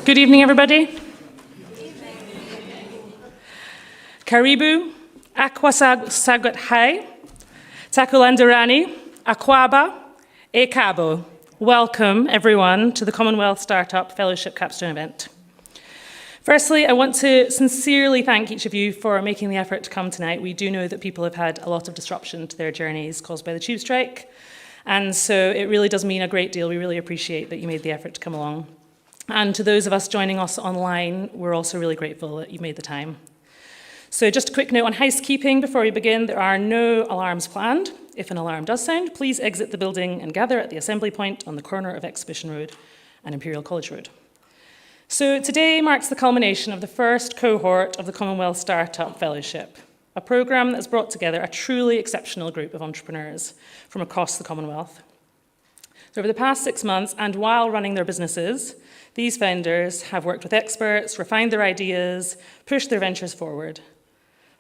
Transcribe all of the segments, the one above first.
Good evening, everybody. Karibu, Akwasagat Hai, Takulandarani, Akwaba, E Cabo. Welcome, everyone, to the Commonwealth Startup Fellowship Capstone event. Firstly, I want to sincerely thank each of you for making the effort to come tonight. We do know that people have had a lot of disruption to their journeys caused by the tube strike, and so it really does mean a great deal. We really appreciate that you made the effort to come along. And to those of us joining us online, we're also really grateful that you made the time. So just a quick note on housekeeping before we begin. There are no alarms planned. If an alarm does sound, please exit the building and gather at the assembly point on the corner of Exhibition Road and Imperial College Road. So today marks the culmination of the first cohort of the Commonwealth Startup Fellowship, a programme that's brought together a truly exceptional group of entrepreneurs from across the Commonwealth. So over the past 6 months, and while running their businesses, these founders have worked with experts, refined their ideas, pushed their ventures forward.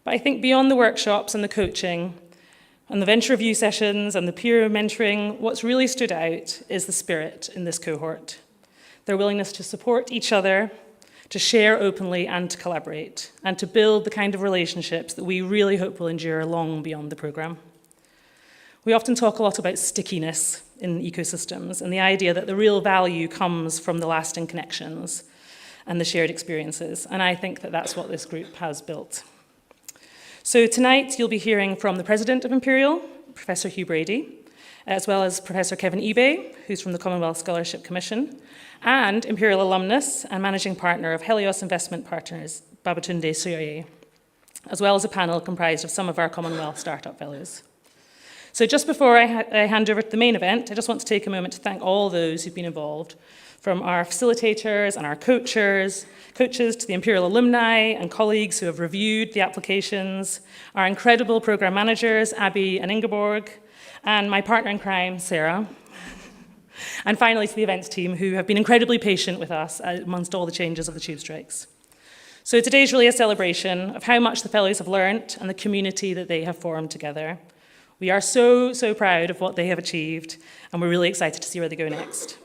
But I think beyond the workshops and the coaching, and the venture review sessions and the peer mentoring, what's really stood out is the spirit in this cohort. Their willingness to support each other, to share openly and to collaborate, and to build the kind of relationships that we really hope will endure long beyond the programme. We often talk a lot about stickiness in ecosystems and the idea that the real value comes from the lasting connections and the shared experiences. And I think that that's what this group has built. So tonight you'll be hearing from the President of Imperial, Professor Hugh Brady, as well as Professor Kevin Ibeh, who's from the Commonwealth Scholarship Commission, and Imperial alumnus and managing partner of Helios Investment Partners, Babatunde Soyoye, as well as a panel comprised of some of our Commonwealth Startup Fellows. So just before I hand over to the main event, I just want to take a moment to thank all those who've been involved, from our facilitators and our coaches to the Imperial alumni and colleagues who have reviewed the applications, our incredible program managers, Abby and Ingeborg, and my partner in crime, Sarah. And finally to the events team, who have been incredibly patient with us amongst all the changes of the tube strikes. So today's really a celebration of how much the fellows have learnt and the community that they have formed together. We are so proud of what they have achieved, and we're really excited to see where they go next.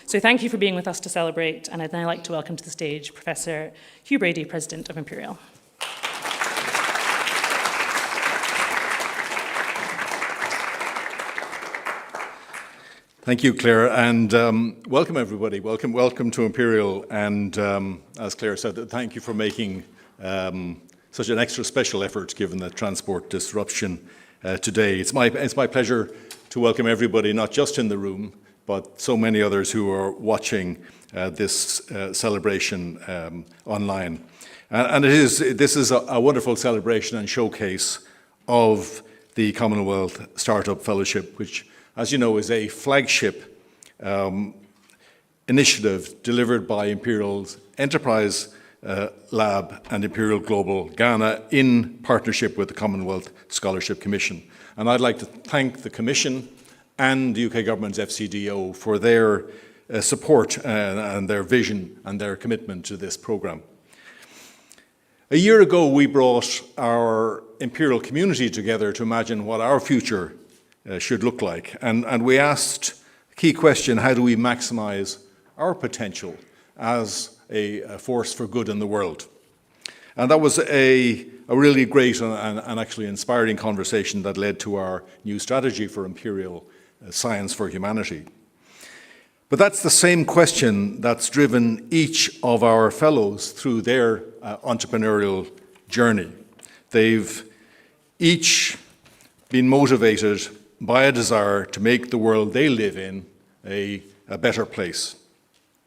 So thank you for being with us to celebrate, and I'd now like to welcome to the stage Professor Hugh Brady, President of Imperial. Thank you, Claire, and welcome everybody. Welcome to Imperial, and as Claire said, thank you for making such an extra special effort given the transport disruption today. It's my pleasure to welcome everybody, not just in the room, but so many others who are watching this celebration online. And this is a wonderful celebration and showcase of the Commonwealth Startup Fellowship, which, as you know, is a flagship initiative delivered by Imperial's Enterprise Lab and Imperial Global Ghana in partnership with the Commonwealth Scholarship Commission. And I'd like to thank the Commission and the UK Government's FCDO for their support and their vision and their commitment to this programme. A year ago, we brought our Imperial community together to imagine what our future should look like. And we asked the key question: how do we maximise our potential as a force for good in the world? And that was a really great and actually inspiring conversation that led to our new strategy for Imperial Science for Humanity. But that's the same question that's driven each of our fellows through their entrepreneurial journey. They've each been motivated by a desire to make the world they live in a better place.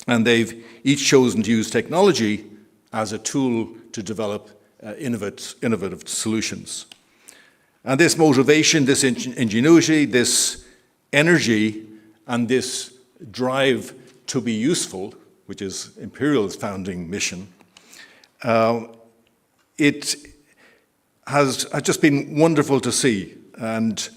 And they've each chosen to use technology as a tool to develop innovative solutions. And this motivation, this ingenuity, this energy, and this drive to be useful, which is Imperial's founding mission, it has just been wonderful to see. And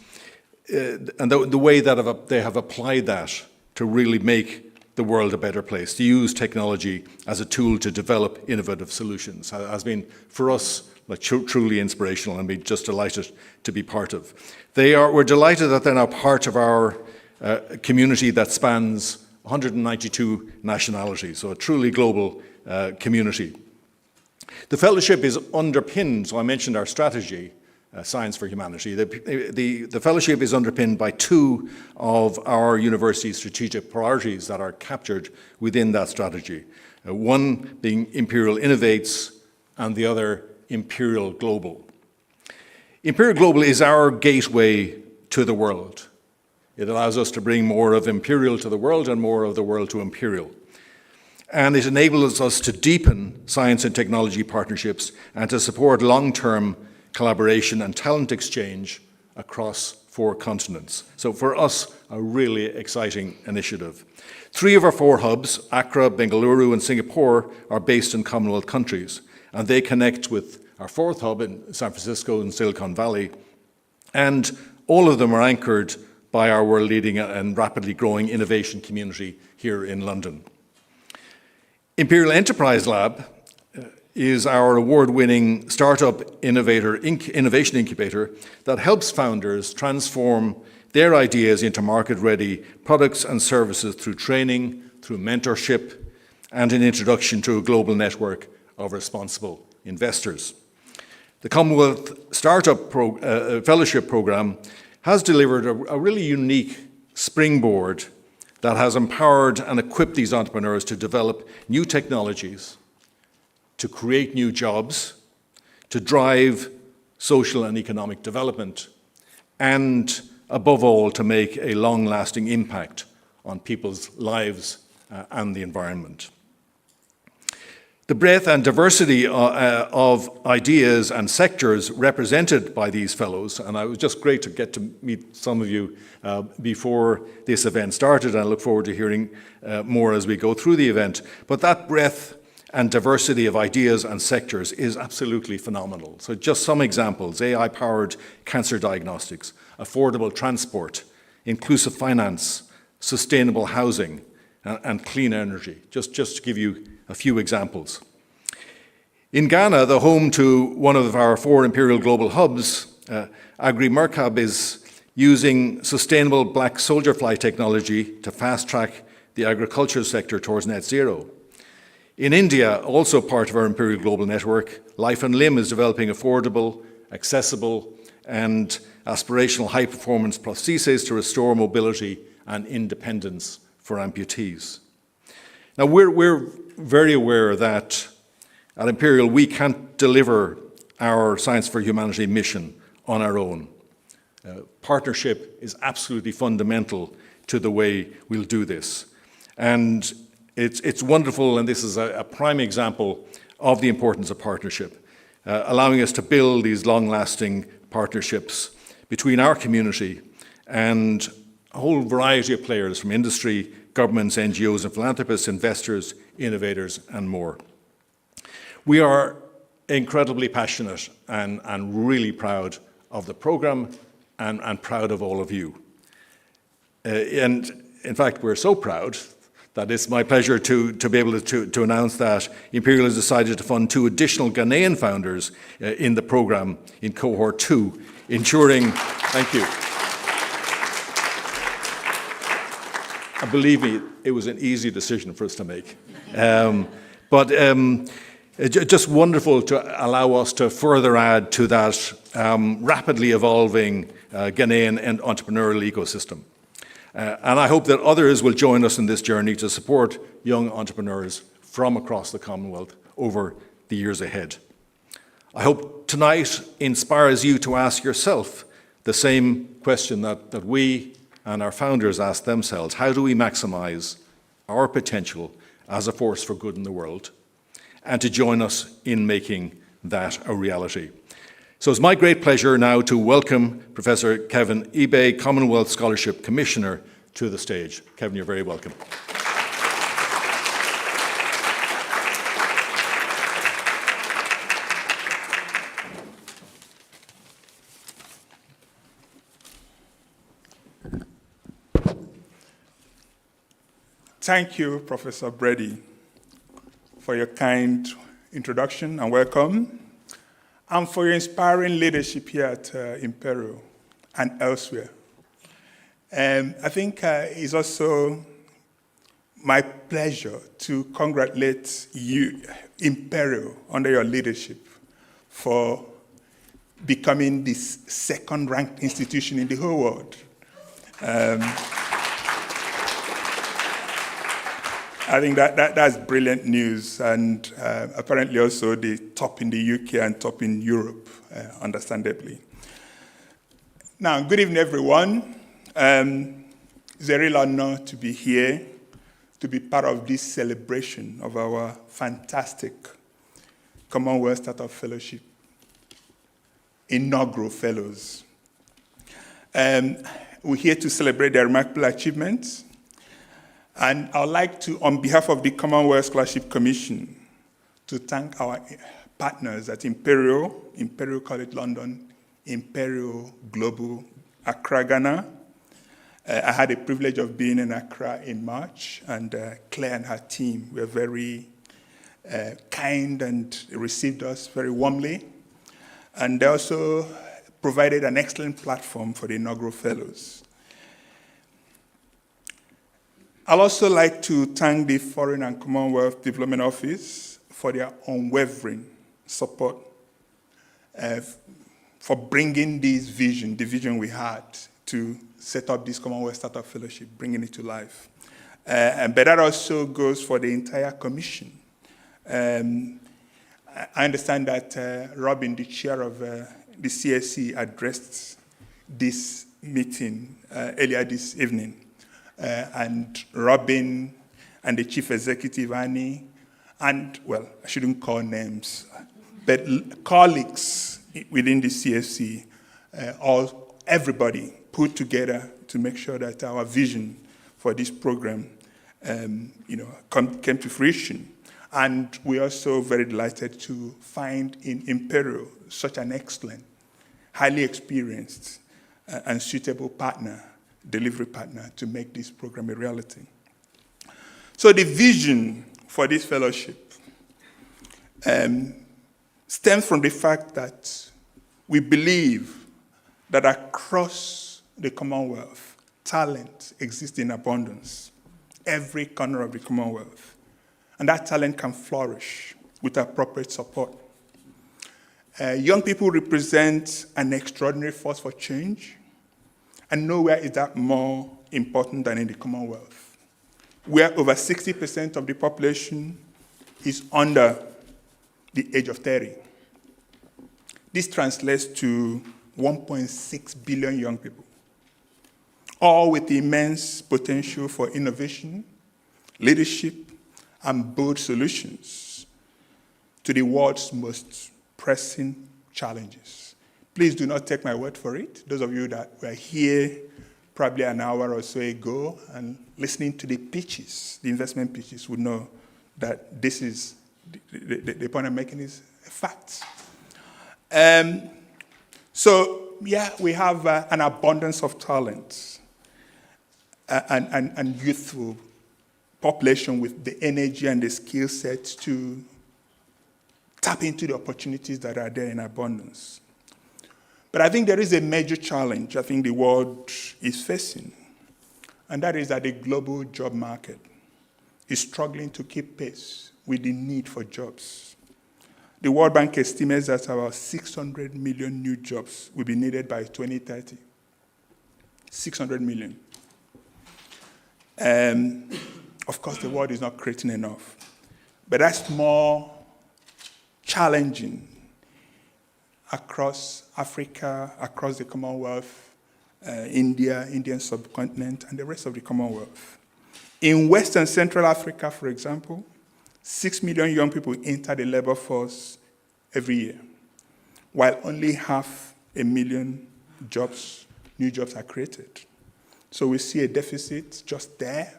the way that they have applied that to really make the world a better place, to use technology as a tool to develop innovative solutions, has been, for us, like truly inspirational, and we're just delighted to be part of. We're delighted that they're now part of our community that spans 192 nationalities, so a truly global community. The fellowship is underpinned, so I mentioned our strategy, Science for Humanity. The fellowship is underpinned by two of our university's strategic priorities that are captured within that strategy. One being Imperial Innovates and the other Imperial Global. Imperial Global is our gateway to the world. It allows us to bring more of Imperial to the world and more of the world to Imperial. And it enables us to deepen science and technology partnerships and to support long-term collaboration and talent exchange across 4 continents. So for us, a really exciting initiative. 3 of our 4 hubs, Accra, Bengaluru, and Singapore, are based in Commonwealth countries, and they connect with our 4th hub in San Francisco and Silicon Valley, and all of them are anchored by our world-leading and rapidly growing innovation community here in London. Imperial Enterprise Lab is our award-winning startup innovation incubator that helps founders transform their ideas into market-ready products and services through training, through mentorship, and an introduction to a global network of responsible investors. The Commonwealth Startup Fellowship Programme has delivered a really unique springboard that has empowered and equipped these entrepreneurs to develop new technologies, to create new jobs, to drive social and economic development, and above all, to make a long-lasting impact on people's lives and the environment. The breadth and diversity of ideas and sectors represented by these fellows, and it was just great to get to meet some of you before this event started, and I look forward to hearing more as we go through the event. But that breadth and diversity of ideas and sectors is absolutely phenomenal. So just some examples: AI-powered cancer diagnostics, affordable transport, inclusive finance, sustainable housing, and clean energy, just to give you a few examples. In Ghana, the home to one of our 4 Imperial Global Hubs, Agri-Mercab is using sustainable black soldier fly technology to fast-track the agriculture sector towards net zero. In India, also part of our Imperial Global Network, Life and Limb is developing affordable, accessible, and aspirational high-performance prostheses to restore mobility and independence for amputees. Now, we're very aware that at Imperial we can't deliver our Science for Humanity mission on our own. Partnership is absolutely fundamental to the way we'll do this. And it's wonderful, and this is a prime example of the importance of partnership, allowing us to build these long-lasting partnerships between our community and a whole variety of players from industry, governments, NGOs and philanthropists, investors, innovators, and more. We are incredibly passionate and really proud of the program and proud of all of you. And in fact, we're so proud that it's my pleasure to be able to announce that Imperial has decided to fund 2 additional Ghanaian founders in the program in cohort 2, ensuring, thank you. And believe me, it was an easy decision for us to make. Just wonderful to allow us to further add to that rapidly evolving Ghanaian and entrepreneurial ecosystem. And I hope that others will join us in this journey to support young entrepreneurs from across the Commonwealth over the years ahead. I hope tonight inspires you to ask yourself the same question that we and our founders asked themselves: how do we maximize our potential as a force for good in the world? And to join us in making that a reality. So it's my great pleasure now to welcome Professor Kevin Ibeh, Commonwealth Scholarship Commissioner, to the stage. Kevin, you're very welcome. Thank you, Professor Brady, for your kind introduction and welcome, and for your inspiring leadership here at Imperial and elsewhere. I think it's also my pleasure to congratulate you, Imperial, under your leadership, for becoming this second-ranked institution in the whole world. I think that's brilliant news, and apparently also the top in the UK and top in Europe, understandably. Now, good evening, everyone. It's a real honor to be here, to be part of this celebration of our fantastic Commonwealth Startup Fellowship inaugural fellows. We're here to celebrate their remarkable achievements. And I'd like to, on behalf of the Commonwealth Scholarship Commission, to thank our partners at Imperial College London, Imperial Global, Accra, Ghana. I had the privilege of being in Accra in March, and Claire and her team were very kind and received us very warmly. And they also provided an excellent platform for the inaugural fellows. I'd also like to thank the Foreign and Commonwealth Development Office for their unwavering support for bringing this vision, the vision we had to set up this Commonwealth Startup Fellowship, bringing it to life. But that also goes for the entire commission. I understand that Robin, the chair of the CSC, addressed this meeting earlier this evening. And Robin and the chief executive, Annie, and, well, I shouldn't call names, but colleagues within the CSC, everybody put together to make sure that our vision for this program came to fruition. And we're also very delighted to find in Imperial such an excellent, highly experienced, and suitable partner, delivery partner, to make this program a reality. So the vision for this fellowship stems from the fact that we believe that across the Commonwealth, talent exists in abundance, every corner of the Commonwealth. And that talent can flourish with appropriate support. Young people represent an extraordinary force for change, and nowhere is that more important than in the Commonwealth, where over 60% of the population is under the age of 30. This translates to 1.6 billion young people, all with immense potential for innovation, leadership, and bold solutions to the world's most pressing challenges. Please do not take my word for it. Those of you that were here probably an hour or so ago and listening to the pitches, the investment pitches, would know that this is, the point I'm making is a fact. So, yeah, we have an abundance of talent and youthful population with the energy and the skill sets to tap into the opportunities that are there in abundance. But I think there is a major challenge I think the world is facing, and that is that the global job market is struggling to keep pace with the need for jobs. The World Bank estimates that about 600 million new jobs will be needed by 2030. 600 million. Of course, the world is not creating enough. But that's more challenging across Africa, across the Commonwealth, India, Indian subcontinent, and the rest of the Commonwealth. In West and Central Africa, for example, 6 million young people enter the labor force every year, while only 500,000 jobs, new jobs are created. So we see a deficit just there,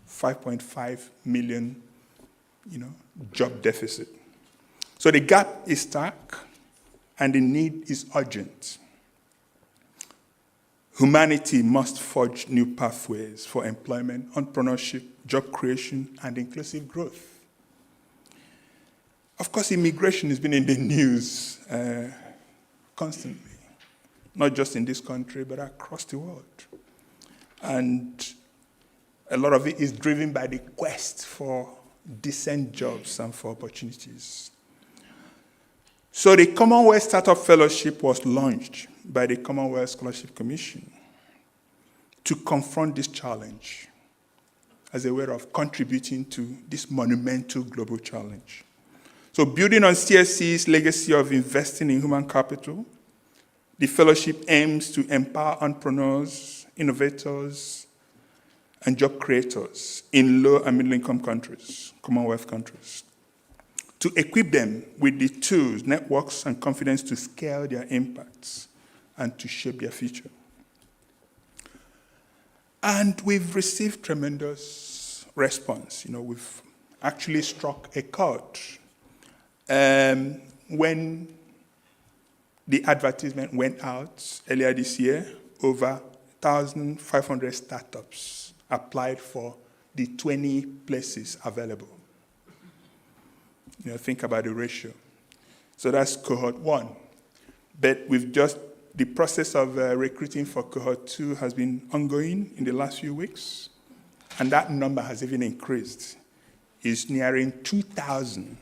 5.5 million, job deficit. So the gap is stark, and the need is urgent. Humanity must forge new pathways for employment, entrepreneurship, job creation, and inclusive growth. Of course, immigration has been in the news constantly, not just in this country, but across the world. And a lot of it is driven by the quest for decent jobs and for opportunities. So the Commonwealth Startup Fellowship was launched by the Commonwealth Scholarship Commission to confront this challenge as a way of contributing to this monumental global challenge. So building on CSC's legacy of investing in human capital, the fellowship aims to empower entrepreneurs, innovators, and job creators in low and middle-income countries, Commonwealth countries, to equip them with the tools, networks, and confidence to scale their impacts and to shape their future. And we've received tremendous response. We've actually struck a chord. When the advertisement went out earlier this year, over 1,500 startups applied for the 20 places available. Think about the ratio. So that's cohort 1. But the process of recruiting for cohort 2 has been ongoing in the last few weeks, and that number has even increased. It's nearing 2,000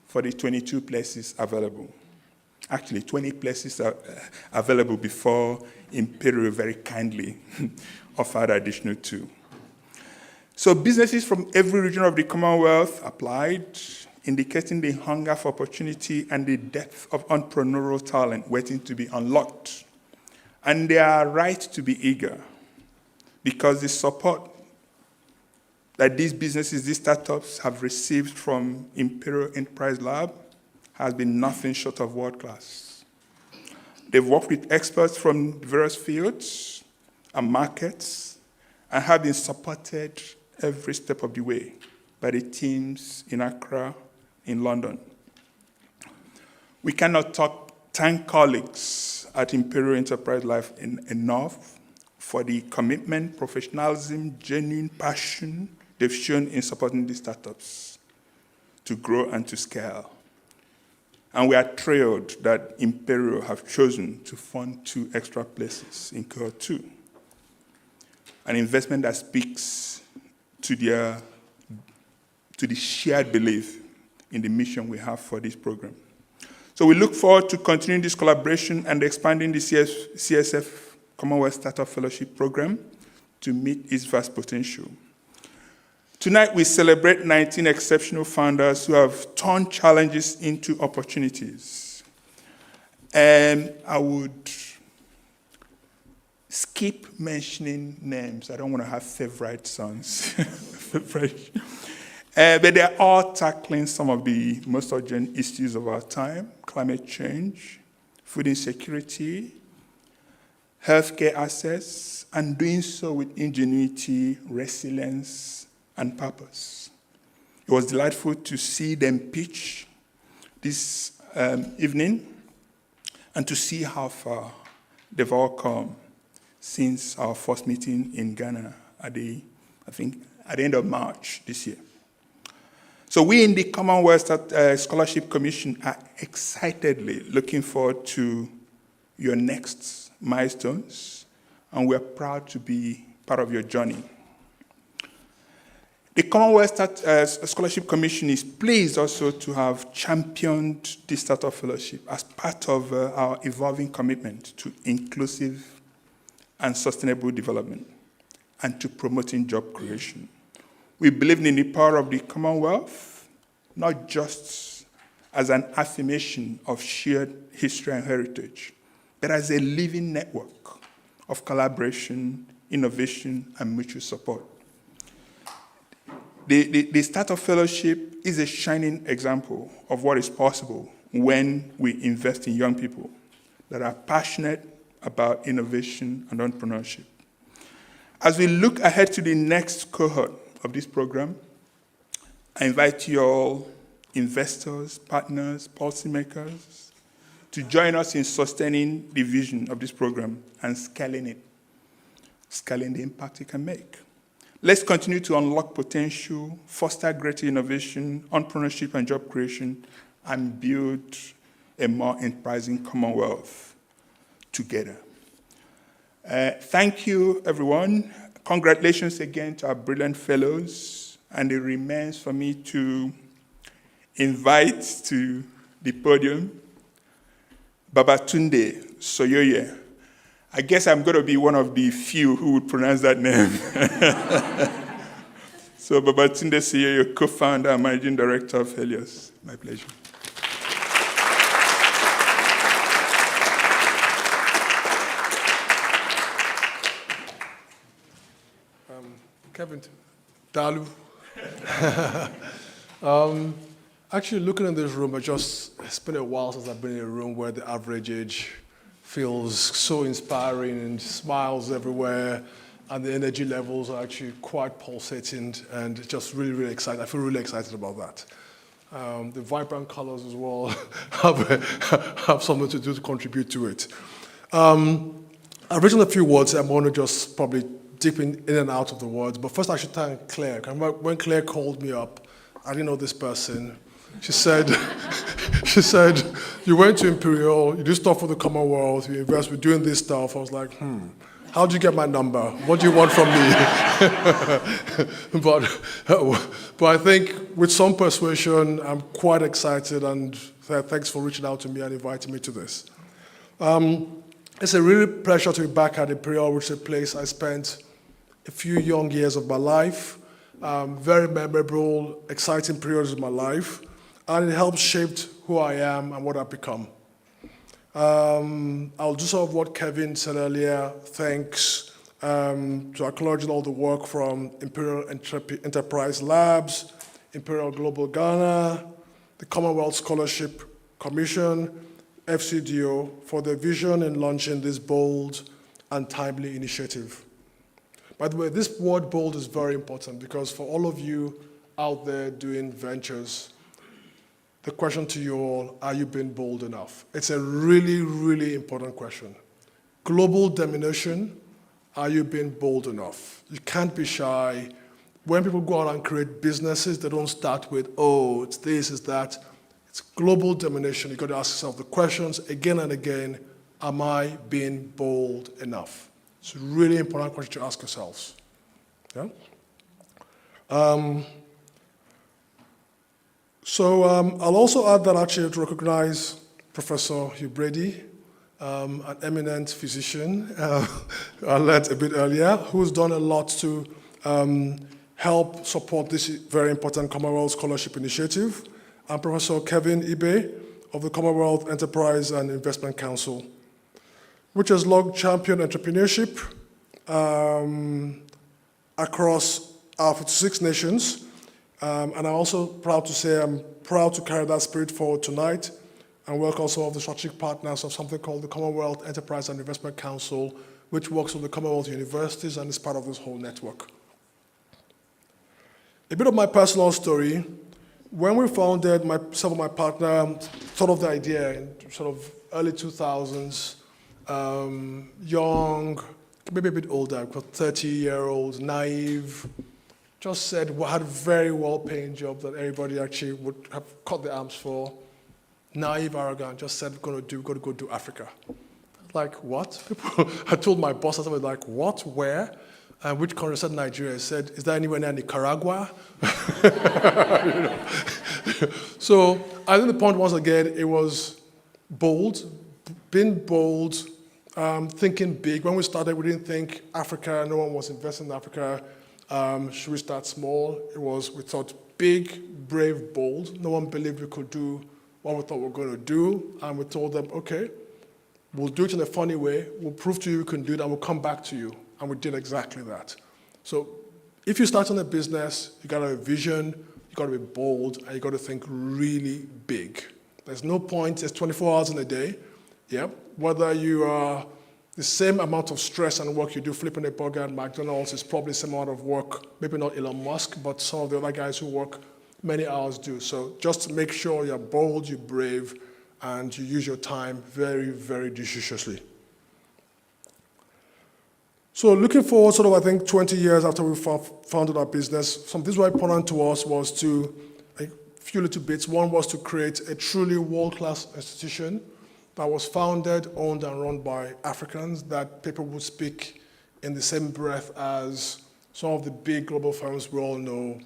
for the 22 places available. Actually, 20 places are available before Imperial very kindly offered additional 2. So businesses from every region of the Commonwealth applied, indicating the hunger for opportunity and the depth of entrepreneurial talent waiting to be unlocked. And they are right to be eager, because the support that these businesses, these startups have received from Imperial Enterprise Lab has been nothing short of world-class. They've worked with experts from various fields and markets and have been supported every step of the way by the teams in Accra, in London. We cannot thank colleagues at Imperial Enterprise Life enough for the commitment, professionalism, genuine passion they've shown in supporting these startups to grow and to scale. And we are thrilled that Imperial have chosen to fund 2 extra places in cohort 2, an investment that speaks to the shared belief in the mission we have for this program. So we look forward to continuing this collaboration and expanding the CSF Commonwealth Startup Fellowship program to meet its vast potential. Tonight, we celebrate 19 exceptional founders who have turned challenges into opportunities. And I would skip mentioning names. I don't want to have favorite sons. But they're all tackling some of the most urgent issues of our time: climate change, food insecurity, healthcare access, and doing so with ingenuity, resilience, and purpose. It was delightful to see them pitch this evening and to see how far they've all come since our first meeting in Ghana at the end of March this year. So we in the Commonwealth Scholarship Commission are excitedly looking forward to your next milestones, and we're proud to be part of your journey. The Commonwealth Scholarship Commission is pleased also to have championed this Startup Fellowship as part of our evolving commitment to inclusive and sustainable development and to promoting job creation. We believe in the power of the Commonwealth, not just as an affirmation of shared history and heritage, but as a living network of collaboration, innovation, and mutual support. The Startup Fellowship is a shining example of what is possible when we invest in young people that are passionate about innovation and entrepreneurship. As we look ahead to the next cohort of this program, I invite you all, investors, partners, policymakers, to join us in sustaining the vision of this program and scaling it, scaling the impact it can make. Let's continue to unlock potential, foster greater innovation, entrepreneurship, and job creation, and build a more enterprising Commonwealth together. Thank you, everyone. Congratulations again to our brilliant fellows, and it remains for me to invite to the podium Babatunde Soyoye. I guess I'm going to be one of the few who would pronounce that name. So Babatunde Soyoye, co-founder and managing director of Helios. My pleasure. Kevin, Dalu. Actually, looking in this room, it's been a while since I've been in a room where the average age feels so inspiring and smiles everywhere, and the energy levels are actually quite pulsating and just really, really excited. I feel really excited about that. The vibrant colors as well have something to do to contribute to it. I've written a few words. I'm going to just probably dip in and out of the words, but first I should thank Claire. When Claire called me up, I didn't know this person. She said, you went to Imperial, you do stuff for the Commonwealth, you invest, we're doing this stuff. I was like, how did you get my number? What do you want from me? but I think with some persuasion, I'm quite excited, and thanks for reaching out to me and inviting me to this. It's a real pleasure to be back at Imperial, which is a place I spent a few young years of my life, very memorable, exciting periods of my life, and it helped shape who I am and what I've become. I'll do some of what Kevin said earlier. Thanks to acknowledge all the work from Imperial Enterprise Labs, Imperial Global Ghana, the Commonwealth Scholarship Commission, FCDO, for their vision in launching this bold and timely initiative. By the way, this word bold is very important because for all of you out there doing ventures, the question to you all, are you being bold enough? It's a really, really important question. Global domination, are you being bold enough? You can't be shy. When people go out and create businesses, they don't start with, oh, it's this, it's that. It's global domination. You've got to ask yourself the questions again and again, am I being bold enough? It's a really important question to ask yourselves. Yeah? I'll also add that actually to recognize Professor Hugh Brady, an eminent physician, I learned a bit earlier, who's done a lot to help support this very important Commonwealth Scholarship Initiative, and Professor Kevin Ibeh of the Commonwealth Enterprise and Investment Council, which has long championed entrepreneurship across our 56 nations. And I'm also proud to say I'm proud to carry that spirit forward tonight and welcome some of the strategic partners of something called the Commonwealth Enterprise and Investment Council, which works with the Commonwealth universities and is part of this whole network. A bit of my personal story. When we founded, myself and my partner thought of the idea in sort of early 2000s, young, maybe a bit older, 30-year-old, naive, just said, had a very well-paying job that everybody actually would have cut their arms for. Naive, arrogant, just said, we're going to go do Africa. Like, what? People, I told my boss, I was like, what, where? And which country? I said Nigeria. I said, is there anywhere near Nicaragua? So I think the point was, again, it was bold, being bold, thinking big. When we started, we didn't think Africa, no one was investing in Africa. Should we start small? We thought big, brave, bold. No one believed we could do what we thought we were going to do. And we told them, okay, we'll do it in a funny way. We'll prove to you we can do it, and we'll come back to you. And we did exactly that. So if you start on a business, you got to have a vision, you got to be bold, and you got to think really big. There's no point, there's 24 hours in a day. Yep. Whether you are the same amount of stress and work you do flipping a burger at McDonald's is probably the same amount of work, maybe not Elon Musk, but some of the other guys who work many hours do. So just make sure you're bold, you're brave, and you use your time very, very judiciously. So looking forward, sort of, I think, 20 years after we founded our business, something very important to us was to, a few little bits. One was to create a truly world-class institution that was founded, owned, and run by Africans, that people would speak in the same breath as some of the big global firms we all know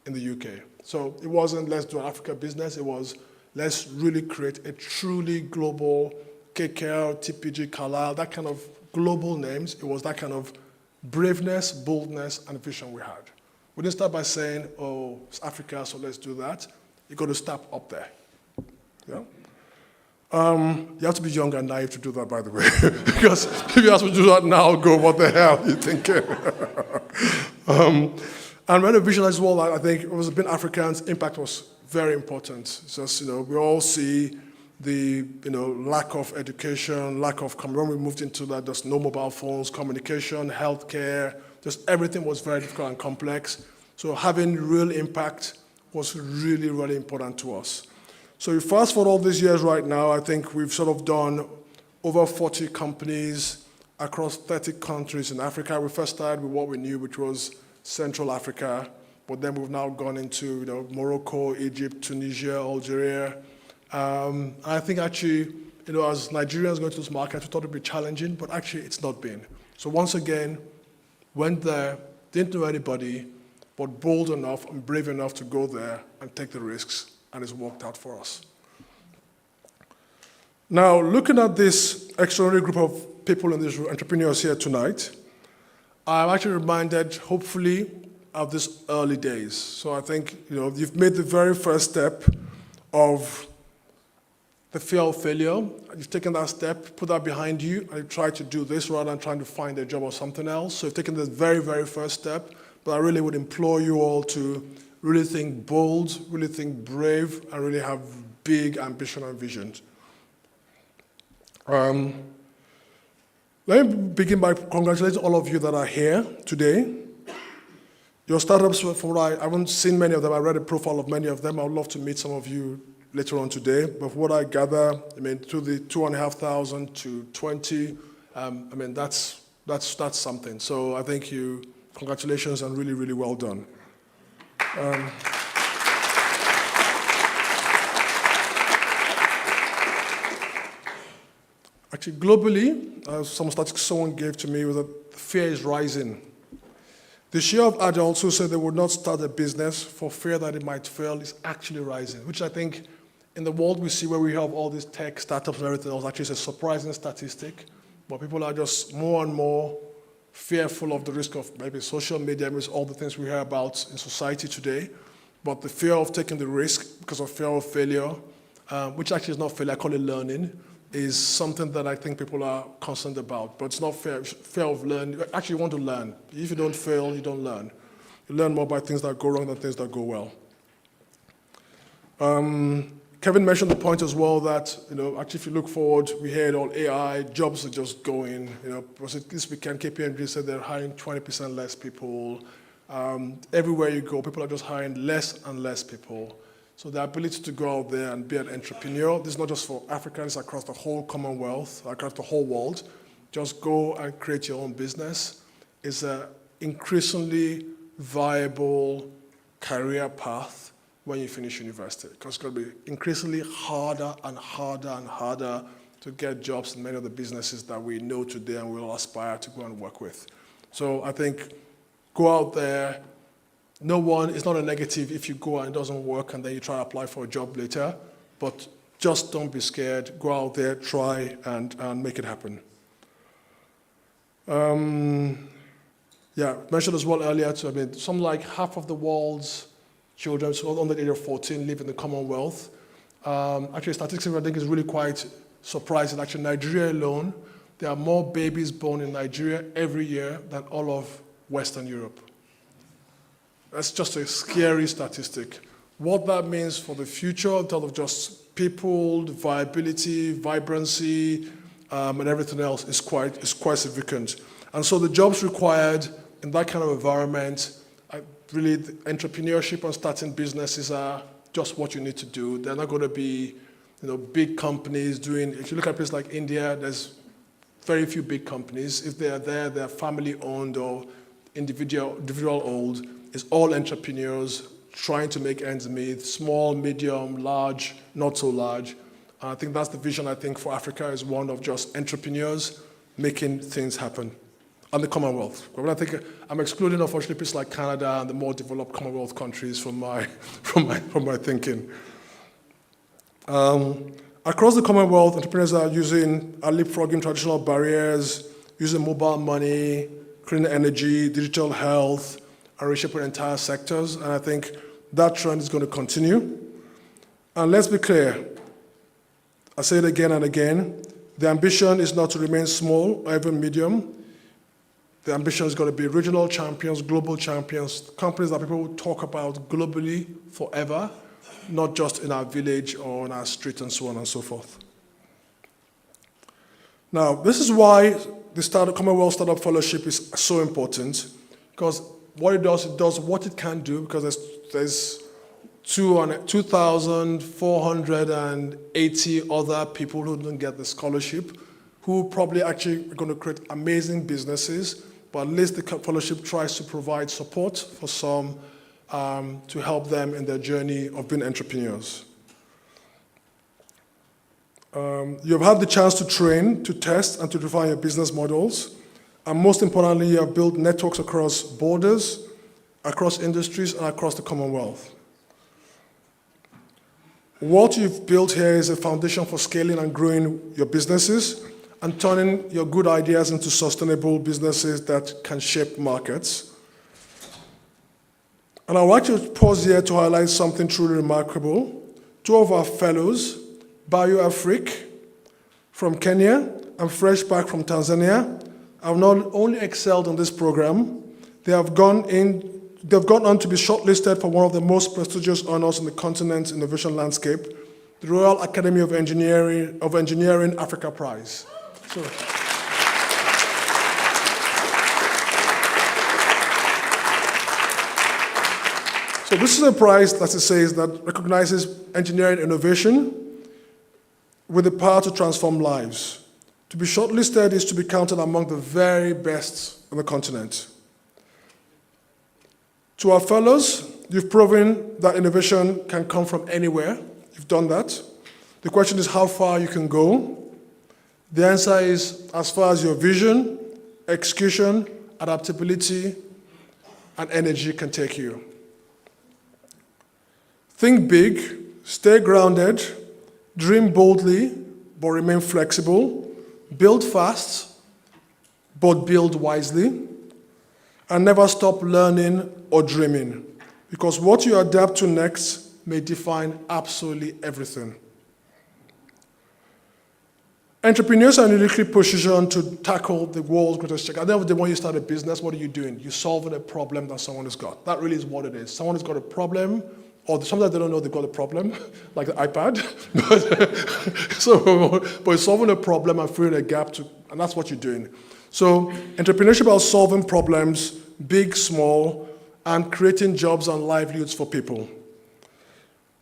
in the UK. So it wasn't let's do an Africa business, it was let's really create a truly global KKR, TPG, Carlyle, that kind of global names. It was that kind of braveness, boldness, and vision we had. We didn't start by saying, oh, it's Africa, so let's do that. You got to start up there. Yeah? You have to be young and naive to do that, by the way. Because if you ask me to do that now, I'll go, what the hell are you thinking? And when the vision as well, I think it was being Africans, impact was very important. Just, we all see the lack of education, when we moved into that, there's no mobile phones, communication, healthcare, just everything was very difficult and complex. So having real impact was really, really important to us. So you fast forward all these years right now, I think we've sort of done over 40 companies across 30 countries in Africa. We first started with what we knew, which was Central Africa, but then we've now gone into Morocco, Egypt, Tunisia, Algeria. I think actually, as Nigerians going to those markets, we thought it would be challenging, but actually it's not been. So once again, went there, didn't know anybody, but bold enough and brave enough to go there and take the risks, and it's worked out for us. Now, looking at this extraordinary group of people and these entrepreneurs here tonight, I'm actually reminded, hopefully, of these early days. So I think, you've made the very first step of the fear of failure. You've taken that step, put that behind you, and you've tried to do this rather than trying to find a job or something else. So you've taken the very, very first step, but I really would implore you all to really think bold, really think brave, and really have big ambition and visions. Let me begin by congratulating all of you that are here today. Your startups, from what I haven't seen many of them, I read a profile of many of them. I would love to meet some of you later on today. But from what I gather, to the 2,500 to 20, that's something. So I thank you. Congratulations and really, really well done. Actually, globally, some statistics someone gave to me was that fear is rising. The share of adults who said they would not start a business for fear that it might fail is actually rising, which I think in the world we see where we have all these tech startups and everything else, actually is a surprising statistic. But people are just more and more fearful of the risk of maybe social media, all the things we hear about in society today. But the fear of taking the risk because of fear of failure, which actually is not failure, I call it learning, is something that I think people are concerned about. But it's not fear of learning. Actually, you want to learn. If you don't fail, you don't learn. You learn more by things that go wrong than things that go well. Kevin mentioned the point as well that, actually if you look forward, we heard all AI, jobs are just going, this weekend KPMG said they're hiring 20% less people. Everywhere you go, people are just hiring less and less people. So the ability to go out there and be an entrepreneur, this is not just for Africans, across the whole Commonwealth, across the whole world. Just go and create your own business. It's an increasingly viable career path when you finish university, because it's going to be increasingly harder and harder and harder to get jobs in many of the businesses that we know today and will aspire to go and work with. So I think go out there. It's not a negative if you go and it doesn't work and then you try to apply for a job later, but just don't be scared. Go out there, try, and make it happen. Mentioned as well earlier, something like half of the world's children, so under the age of 14, live in the Commonwealth. Actually, statistics I think is really quite surprising. Actually, Nigeria alone, there are more babies born in Nigeria every year than all of Western Europe. That's just a scary statistic. What that means for the future in terms of just people, viability, vibrancy, and everything else is quite significant. And so the jobs required in that kind of environment, really the entrepreneurship and starting businesses are just what you need to do. They're not going to be big companies doing, if you look at places like India, there's very few big companies. If they are there, they're family owned or individual owned. It's all entrepreneurs trying to make ends meet, small, medium, large, not so large. I think that's the vision, for Africa is one of just entrepreneurs making things happen. and the Commonwealth. When I think I'm excluding, unfortunately, places like Canada and the more developed Commonwealth countries from my thinking. Across the Commonwealth, entrepreneurs are leapfrogging traditional barriers, using mobile money, clean energy, digital health, and reshaping entire sectors. And I think that trend is going to continue. And let's be clear, I say it again and again, the ambition is not to remain small or even medium. The ambition is going to be regional champions, global champions, companies that people will talk about globally forever, not just in our village or on our street and so on and so forth. Now, this is why the Commonwealth Startup Fellowship is so important, because what it does what it can do, because there's 2,480 other people who didn't get the scholarship, who probably actually are going to create amazing businesses, but at least the fellowship tries to provide support for some to help them in their journey of being entrepreneurs. You've had the chance to train, to test, and to refine your business models. And most importantly, you have built networks across borders, across industries, and across the Commonwealth. What you've built here is a foundation for scaling and growing your businesses and turning your good ideas into sustainable businesses that can shape markets. And I would like to pause here to highlight something truly remarkable. Two of our fellows, Bayo Afrik from Kenya and Freshback from Tanzania, have not only excelled in this program, they have gone on to be shortlisted for one of the most prestigious honors in the continent's innovation landscape, the Royal Academy of Engineering Africa Prize. So this is a prize, as it says, that recognizes engineering innovation with the power to transform lives. To be shortlisted is to be counted among the very best on the continent. To our fellows, you've proven that innovation can come from anywhere. You've done that. The question is how far you can go. The answer is as far as your vision, execution, adaptability, and energy can take you. Think big, stay grounded, dream boldly, but remain flexible, build fast, but build wisely, and never stop learning or dreaming, because what you adapt to next may define absolutely everything. Entrepreneurs are uniquely positioned to tackle the world's greatest challenge. At the end of the day, when you start a business, what are you doing? You're solving a problem that someone has got. That really is what it is. Someone has got a problem, or sometimes they don't know they've got a problem, like the iPad. But you're solving a problem and filling a gap, and that's what you're doing. So entrepreneurship is solving problems, big, small, and creating jobs and livelihoods for people.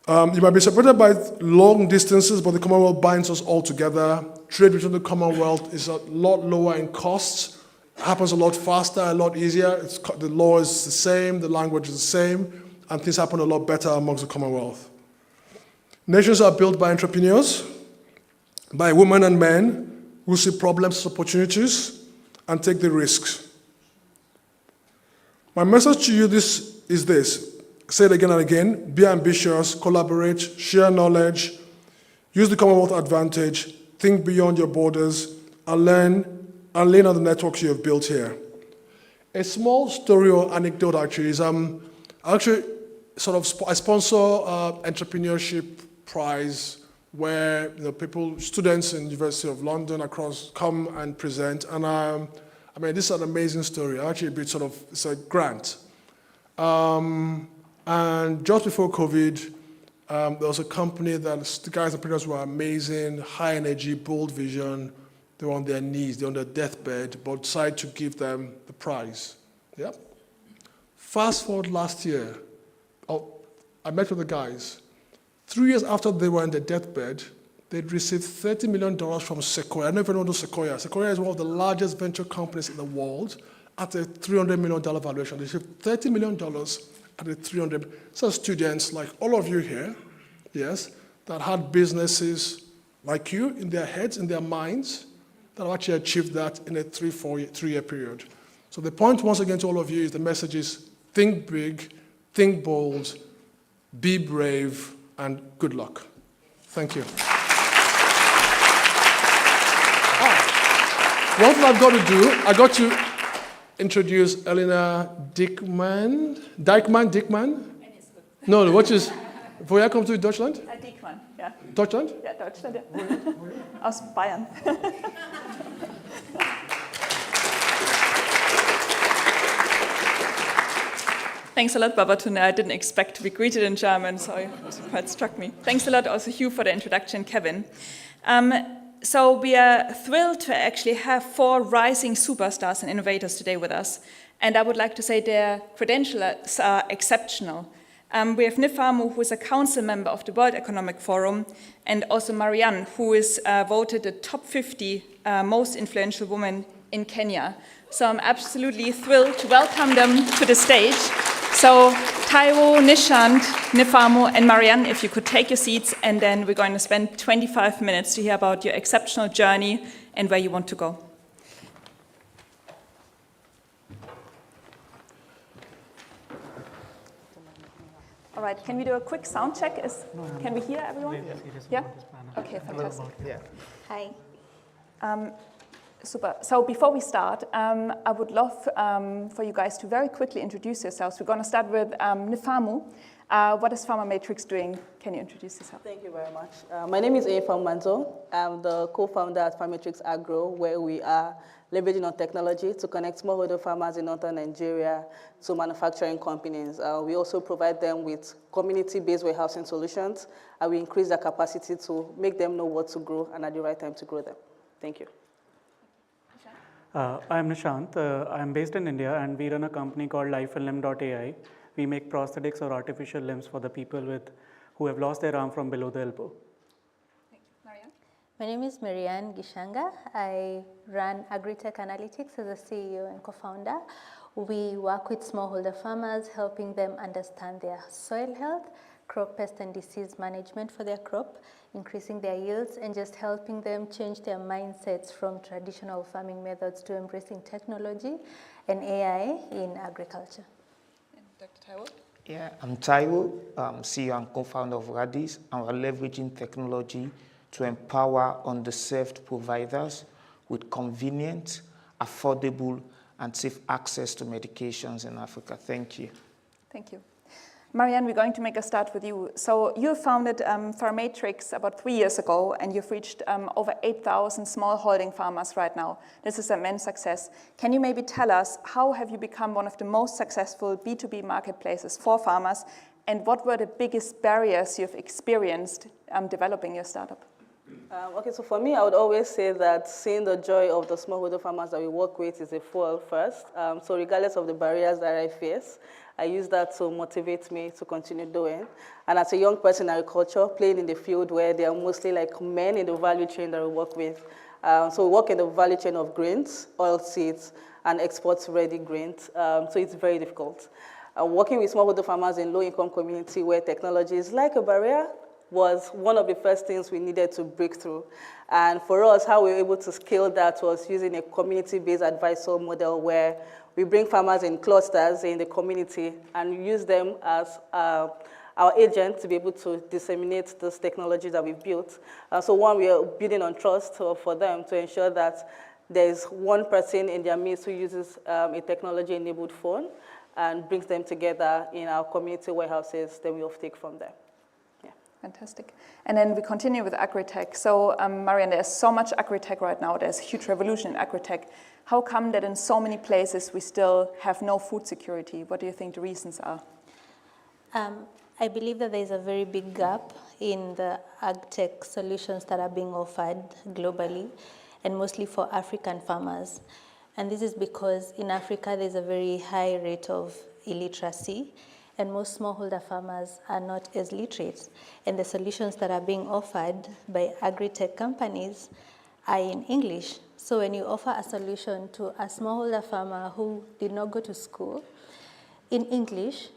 You might be separated by long distances, but the Commonwealth binds us all together. Trade between the Commonwealth is a lot lower in costs, happens a lot faster, a lot easier. The law is the same, the language is the same, and things happen a lot better amongst the Commonwealth. Nations are built by entrepreneurs, by women and men who see problems as opportunities and take the risks. My message to you is this. Say it again and again. Be ambitious, collaborate, share knowledge, use the Commonwealth advantage, think beyond your borders, and lean on the networks you have built here. A small story or anecdote actually is I sponsor entrepreneurship prize where students in the University of London across come and present, and this is an amazing story. Actually, it's a grant. And just before COVID, there was a company that the guys and entrepreneurs were amazing, high energy, bold vision. They were on their knees, they were on their deathbed, but decided to give them the prize. Yep. Fast forward last year, I met with the guys. 3 years after they were on their deathbed, they'd received $30 million from Sequoia. I don't know if anyone knows Sequoia. Sequoia is one of the largest venture companies in the world at a $300 million valuation. They received $30 million at a 300. So students like all of you here, yes, that had businesses like you in their heads, in their minds, that have actually achieved that in a 3-4 year period. So the point, once again, to all of you is the message is think big, think bold, be brave, and good luck. Thank you. One thing I've got to do, I got to introduce Elena Dickmann. Dickmann? No, what is, woher kommst du, Deutschland? Diekmann, ja. Deutschland? Ja, Deutschland, ja. Aus Bayern. Thanks a lot, Babatunde. I didn't expect to be greeted in German, so it quite struck me. Thanks a lot also, Hugh, for the introduction, Kevin. So we are thrilled to actually have 4 rising superstars and innovators today with us. And I would like to say their credentials are exceptional. We have Nifamo, who is a council member of the World Economic Forum, and also Marianne, who is voted the top 50 most influential woman in Kenya. So I'm absolutely thrilled to welcome them to the stage. So Taiwo, Nishant, Nifamo, and Marianne, if you could take your seats, and then we're going to spend 25 minutes to hear about your exceptional journey and where you want to go. All right, can we do a quick sound check? Can we hear everyone? Yeah? Okay, fantastic. Hi. Super. So before we start, I would love for you guys to very quickly introduce yourselves. We're going to start with Nifamu. What is Pharma Matrix doing? Can you introduce yourself? Thank you very much. My name is Efam Manzo. I'm the co-founder at Pharmatrix Agro, where we are leveraging on technology to connect smallholder farmers in northern Nigeria to manufacturing companies. We also provide them with community-based warehousing solutions, and we increase their capacity to make them know what to grow and at the right time to grow them. Thank you. I'm Nishant. I'm based in India, and we run a company called lifeandlimb.ai. We make prosthetics or artificial limbs for the people who have lost their arm from below the elbow. Thank you. Marianne? My name is Marianne Gishanga. I run Agritech Analytics as a CEO and co-founder. We work with smallholder farmers, helping them understand their soil health, crop pest and disease management for their crop, increasing their yields, and just helping them change their mindsets from traditional farming methods to embracing technology and AI in agriculture. And Dr. Taiwo? Yeah, I'm Taiwo, CEO and co-founder of Radis, and we're leveraging technology to empower underserved providers with convenient, affordable, and safe access to medications in Africa. Thank you. Thank you. Marianne, we're going to make a start with you. So you founded Pharmatrix about 3 years ago, and you've reached over 8,000 small holding farmers right now. This is immense success. Can you maybe tell us, how have you become one of the most successful B2B marketplaces for farmers, and what were the biggest barriers you've experienced developing your startup? Okay, so for me, I would always say that seeing the joy of the smallholder farmers that we work with is a fuel first. So regardless of the barriers that I face, I use that to motivate me to continue doing. And as a young person in agriculture, playing in the field where they are mostly like men in the value chain that we work with. So we work in the value chain of grains, oilseeds, and export-ready grains. So it's very difficult. Working with smallholder farmers in low-income community where technology is like a barrier was one of the first things we needed to break through. And for us, how we were able to scale that was using a community-based advisor model where we bring farmers in clusters in the community and use them as our agent to be able to disseminate this technology that we've built. So one, we are building on trust for them to ensure that there's one person in their midst who uses a technology-enabled phone and brings them together in our community warehouses, then we take from there. Fantastic. And then we continue with agritech. So, Marianne, there's so much agritech right now. There's a huge revolution in agritech. How come that in so many places we still have no food security? What do you think the reasons are? I believe that there's a very big gap in the agtech solutions that are being offered globally, and mostly for African farmers. And this is because in Africa, there's a very high rate of illiteracy, and most smallholder farmers are not as literate. And the solutions that are being offered by agri-tech companies are in English. So when you offer a solution to a smallholder farmer who did not go to school in English,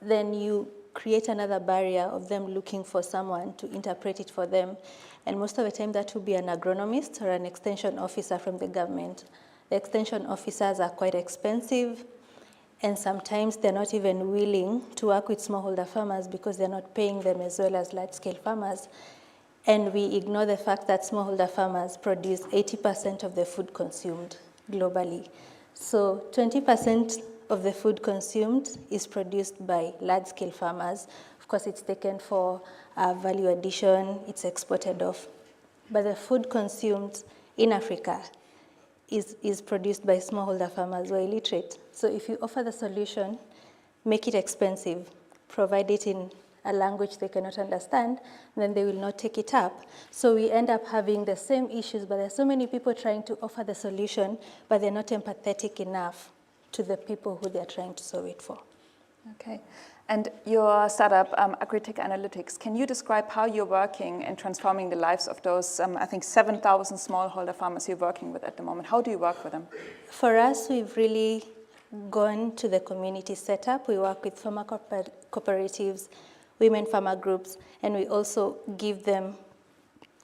then you create another barrier of them looking for someone to interpret it for them. And most of the time that will be an agronomist or an extension officer from the government. The extension officers are quite expensive, and sometimes they're not even willing to work with smallholder farmers because they're not paying them as well as large-scale farmers. And we ignore the fact that smallholder farmers produce 80% of the food consumed globally. So 20% of the food consumed is produced by large-scale farmers. Of course, it's taken for value addition, it's exported off. But the food consumed in Africa is produced by smallholder farmers who are illiterate. So if you offer the solution, make it expensive, provide it in a language they cannot understand, then they will not take it up. So we end up having the same issues, but there's so many people trying to offer the solution, but they're not empathetic enough to the people who they're trying to solve it for. Okay. And your startup, Agritech Analytics, can you describe how you're working in transforming the lives of those, I think, 7,000 smallholder farmers you're working with at the moment? How do you work with them? For us, we've really gone to the community setup. We work with farmer cooperatives, women farmer groups, and we also give them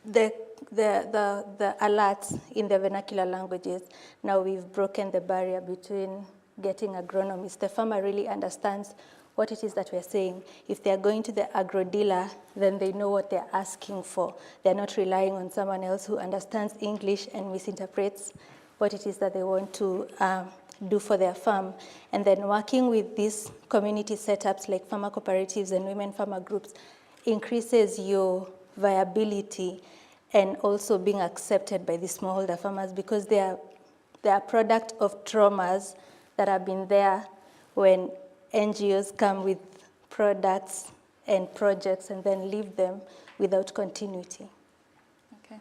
the alerts in the vernacular languages. Now we've broken the barrier between getting agronomists. The farmer really understands what it is that we're saying. If they're going to the agro dealer, then they know what they're asking for. They're not relying on someone else who understands English and misinterprets what it is that they want to do for their farm. And then working with these community setups like farmer cooperatives and women farmer groups increases your viability and also being accepted by the smallholder farmers because they are a product of traumas that have been there when NGOs come with products and projects and then leave them without continuity. Okay.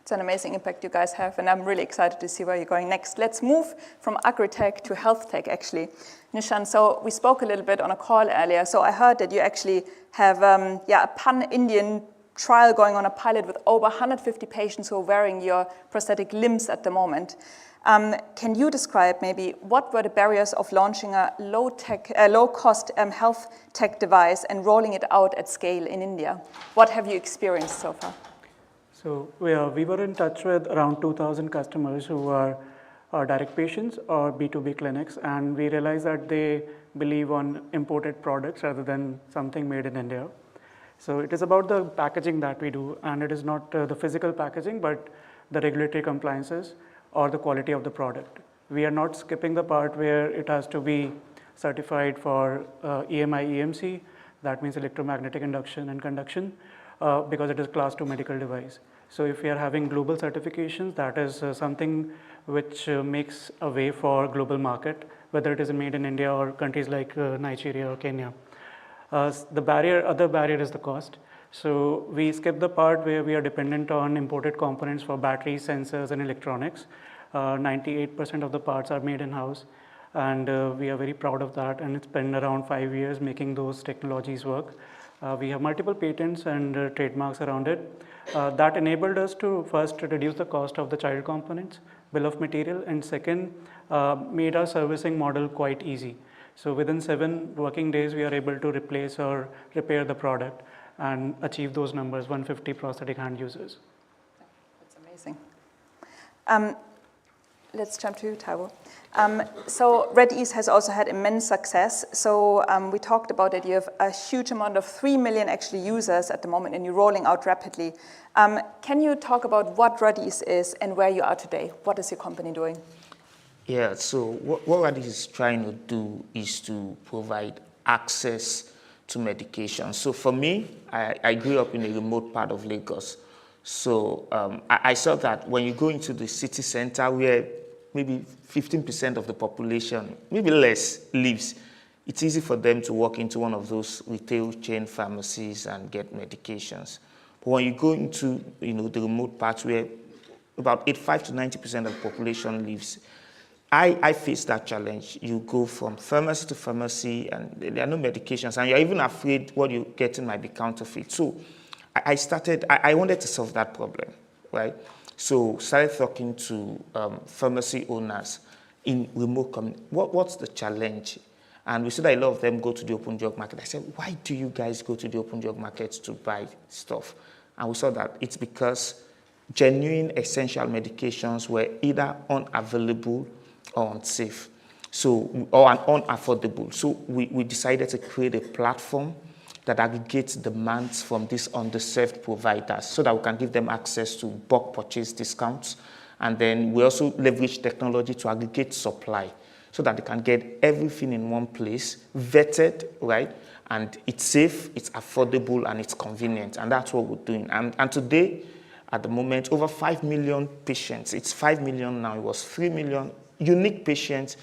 It's an amazing impact you guys have, and I'm really excited to see where you're going next. Let's move from agri-tech to health tech, actually. Nishan, so we spoke a little bit on a call earlier, so I heard that you actually have a pan-Indian trial going on, a pilot with over 150 patients who are wearing your prosthetic limbs at the moment. Can you describe maybe what were the barriers of launching a low-cost health tech device and rolling it out at scale in India? What have you experienced so far? So we were in touch with around 2,000 customers who are direct patients or B2B clinics, and we realized that they believe on imported products rather than something made in India. So it is about the packaging that we do, and it is not the physical packaging, but the regulatory compliances or the quality of the product. We are not skipping the part where it has to be certified for EMI, EMC, that means electromagnetic induction and conduction, because it is class 2 medical device. So if we are having global certifications, that is something which makes a way for global market, whether it is made in India or countries like Nigeria or Kenya. Other barrier is the cost. So we skip the part where we are dependent on imported components for batteries, sensors, and electronics. 98% of the parts are made in-house, and we are very proud of that, and it's been around 5 years making those technologies work. We have multiple patents and trademarks around it. That enabled us to first reduce the cost of the child components, bill of material, and second, made our servicing model quite easy. So within 7 working days, we are able to replace or repair the product and achieve those numbers, 150 prosthetic hand users. That's amazing. Let's jump to you, Taiwo. So Red Ease has also had immense success. So we talked about it. You have a huge amount of 3 million actually users at the moment, and you're rolling out rapidly. Can you talk about what Red Ease is and where you are today? What is your company doing? Yeah, so what Red Ease is trying to do is to provide access to medication. So for me, I grew up in a remote part of Lagos. So I saw that when you go into the city center where maybe 15% of the population, maybe less, lives, it's easy for them to walk into one of those retail chain pharmacies and get medications. But when you go into the remote parts where about 85 to 90% of the population lives, I face that challenge. You go from pharmacy to pharmacy and there are no medications, and you're even afraid what you're getting might be counterfeit. So I wanted to solve that problem, right? So started talking to pharmacy owners in remote community. What's the challenge? And we saw that a lot of them go to the open drug market. I said, why do you guys go to the open drug market to buy stuff? And we saw that it's because genuine essential medications were either unavailable or unsafe, or unaffordable. So we decided to create a platform that aggregates demands from these underserved providers so that we can give them access to bulk purchase discounts. And then we also leverage technology to aggregate supply so that they can get everything in one place, vetted, right? And it's safe, it's affordable, and it's convenient. And that's what we're doing. And today, at the moment, over 5 million patients. It's 5 million now. It was 3 million unique patients,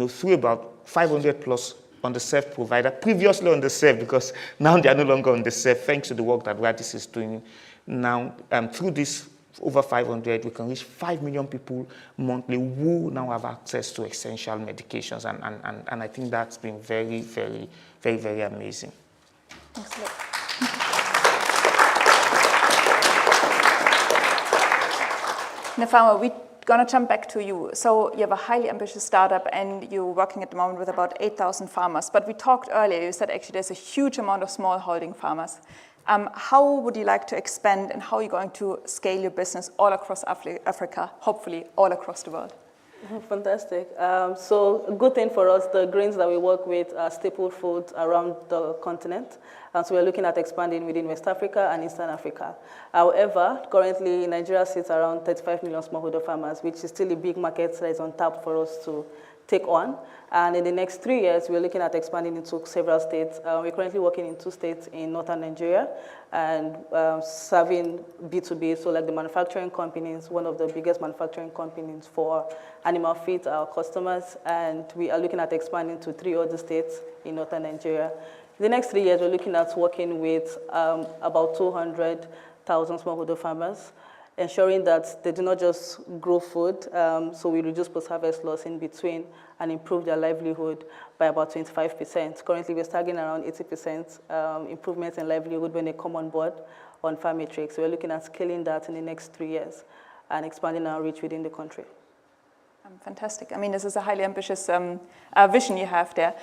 through about 500 plus underserved provider, previously underserved, because now they are no longer underserved, thanks to the work that Radis is doing. Now, through this over 500, we can reach 5 million people monthly who now have access to essential medications. And I think that's been very, very, very, very amazing. Excellent. Nefama, we're going to jump back to you. So you have a highly ambitious startup and you're working at the moment with about 8,000 farmers. But we talked earlier, you said actually there's a huge amount of smallholding farmers. How would you like to expand and how are you going to scale your business all across Africa, hopefully all across the world? Fantastic. So a good thing for us, the grains that we work with are staple foods around the continent. So we're looking at expanding within West Africa and Eastern Africa. However, currently Nigeria sits around 35 million smallholder farmers, which is still a big market that is untapped for us to take on. And in the next 3 years, we're looking at expanding into several states. We're currently working in 2 states in northern Nigeria and serving B2B, so like the manufacturing companies, one of the biggest manufacturing companies for animal feed, our customers, and we are looking at expanding to 3 other states in northern Nigeria. In the next 3 years, we're looking at working with about 200,000 smallholder farmers, ensuring that they do not just grow food, so we reduce post-harvest loss in between and improve their livelihood by about 25%. Currently, we're targeting around 80% improvements in livelihood when they come on board on Farm Matrix. So we're looking at scaling that in the next 3 years and expanding our reach within the country. Fantastic. I mean, this is a highly ambitious vision you have there.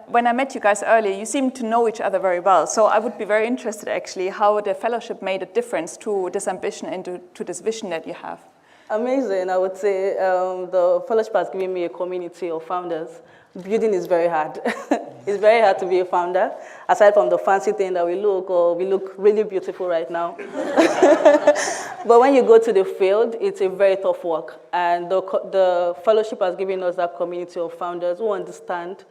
When I met you guys earlier, you seemed to know each other very well. So I would be very interested, actually, how the fellowship made a difference to this ambition and to this vision that you have. Amazing. I would say the fellowship has given me a community of founders. Building is very hard. It's very hard to be a founder, aside from the fancy thing that we look really beautiful right now. But when you go to the field, it's a very tough work. And the fellowship has given us that community of founders who understand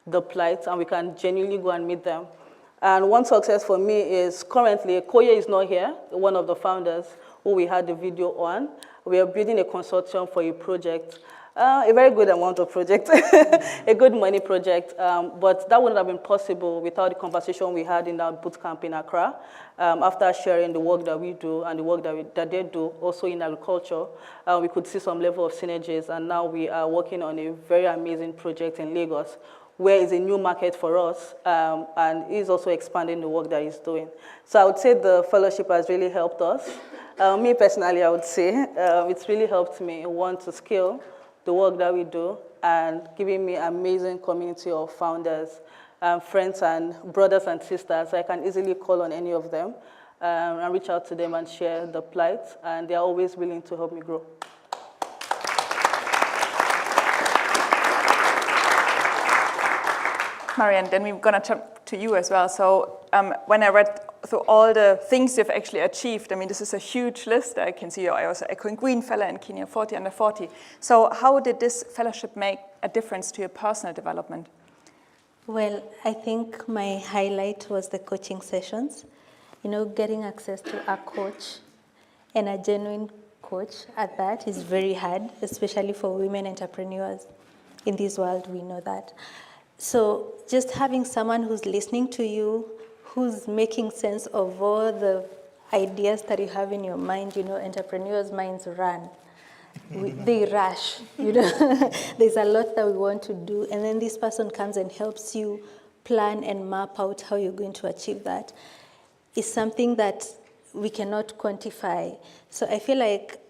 the plight, and we can genuinely go and meet them. And one success for me is currently, Koye is not here, one of the founders who we had the video on. We are building a consortium for a project. A very good amount of project, a good money project, but that wouldn't have been possible without the conversation we had in our boot camp in Accra. After sharing the work that we do and the work that they do, also in agriculture, we could see some level of synergies, and now we are working on a very amazing project in Lagos, where it's a new market for us, and he's also expanding the work that he's doing. So I would say the fellowship has really helped us. Me personally, I would say it's really helped me want to scale the work that we do and giving me an amazing community of founders, friends and brothers and sisters. I can easily call on any of them and reach out to them and share the plight, and they're always willing to help me grow. Marianne, then we're going to jump to you as well. So when I read through all the things you've actually achieved, I mean, this is a huge list. I can see I was an Echoing Green Fellow in Kenya 40 under 40. So how did this fellowship make a difference to your personal development? Well, I think my highlight was the coaching sessions. You know, getting access to a coach and a genuine coach at that is very hard, especially for women entrepreneurs. In this world, we know that. So just having someone who's listening to you, who's making sense of all the ideas that you have in your mind. You know, entrepreneurs' minds run. They rush, you know. There's a lot that we want to do, and then this person comes and helps you plan and map out how you're going to achieve that. It's something that we cannot quantify. So I feel like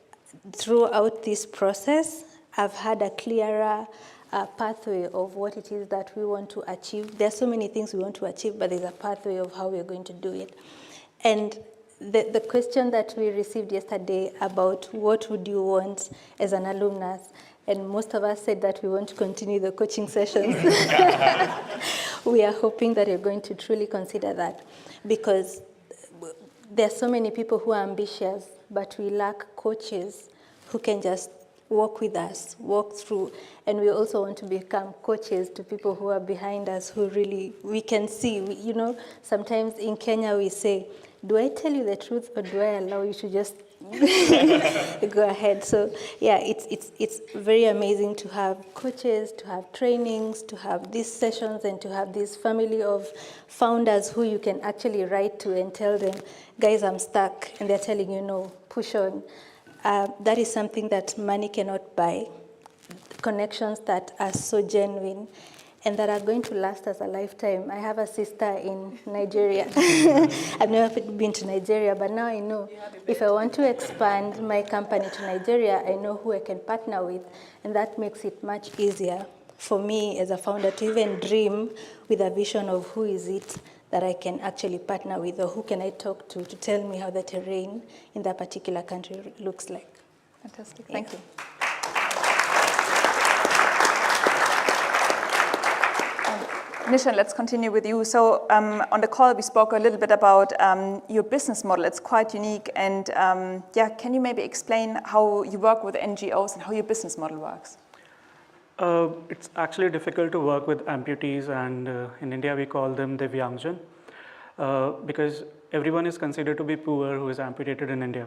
throughout this process, I've had a clearer pathway of what it is that we want to achieve. There are so many things we want to achieve, but there's a pathway of how we're going to do it. And the question that we received yesterday about what would you want as an alumnus, and most of us said that we want to continue the coaching sessions. We are hoping that you're going to truly consider that, because there are so many people who are ambitious, but we lack coaches who can just walk with us, walk through, and we also want to become coaches to people who are behind us, who really, we can see, you know, sometimes in Kenya we say, do I tell you the truth or do I allow you to just go ahead? So yeah, it's very amazing to have coaches, to have trainings, to have these sessions, and to have this family of founders who you can actually write to and tell them, guys, I'm stuck, and they're telling you, no, push on. That is something that money cannot buy. Connections that are so genuine and that are going to last us a lifetime. I have a sister in Nigeria. I've never been to Nigeria, but now I know if I want to expand my company to Nigeria, I know who I can partner with, and that makes it much easier for me as a founder to even dream with a vision of who is it that I can actually partner with, or who can I talk to tell me how the terrain in that particular country looks like. Fantastic, thank you. Nishan, let's continue with you. So on the call, we spoke a little bit about your business model. It's quite unique. And yeah, can you maybe explain how you work with NGOs and how your business model works? It's actually difficult to work with amputees, and in India we call them Divyangjan, because everyone is considered to be poor who is amputated in India.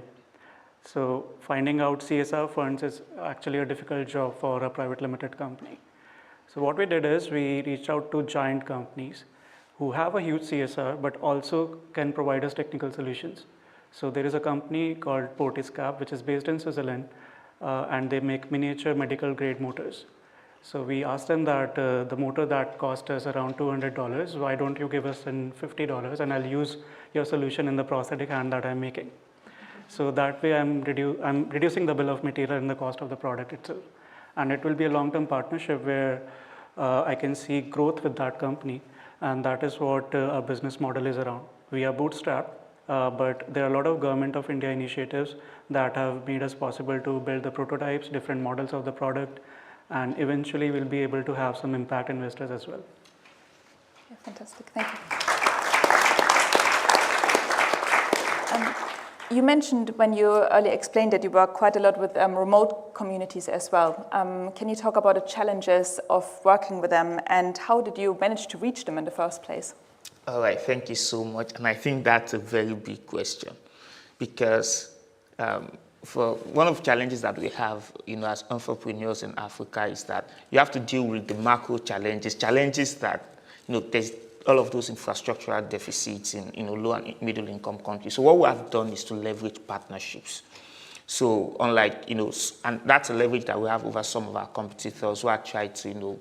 So finding out CSR funds is actually a difficult job for a private limited company. So what we did is we reached out to giant companies who have a huge CSR but also can provide us technical solutions. So there is a company called Portiscap, which is based in Switzerland, and they make miniature medical grade motors. So we asked them that the motor that cost us around $200, why don't you give us $50 and I'll use your solution in the prosthetic hand that I'm making. So that way I'm reducing the bill of material and the cost of the product itself. And it will be a long-term partnership where I can see growth with that company, and that is what our business model is around. We are bootstrapped, but there are a lot of Government of India initiatives that have made us possible to build the prototypes, different models of the product, and eventually we'll be able to have some impact investors as well. Yeah, fantastic, thank you. You mentioned when you earlier explained that you work quite a lot with remote communities as well. Can you talk about the challenges of working with them, and how did you manage to reach them in the first place? All right, thank you so much. And I think that's a very big question, because for one of the challenges that we have, as entrepreneurs in Africa is that you have to deal with the macro challenges that, there's all of those infrastructural deficits in low and middle income countries. So what we have done is to leverage partnerships. So unlike, and that's a leverage that we have over some of our competitors who are trying to,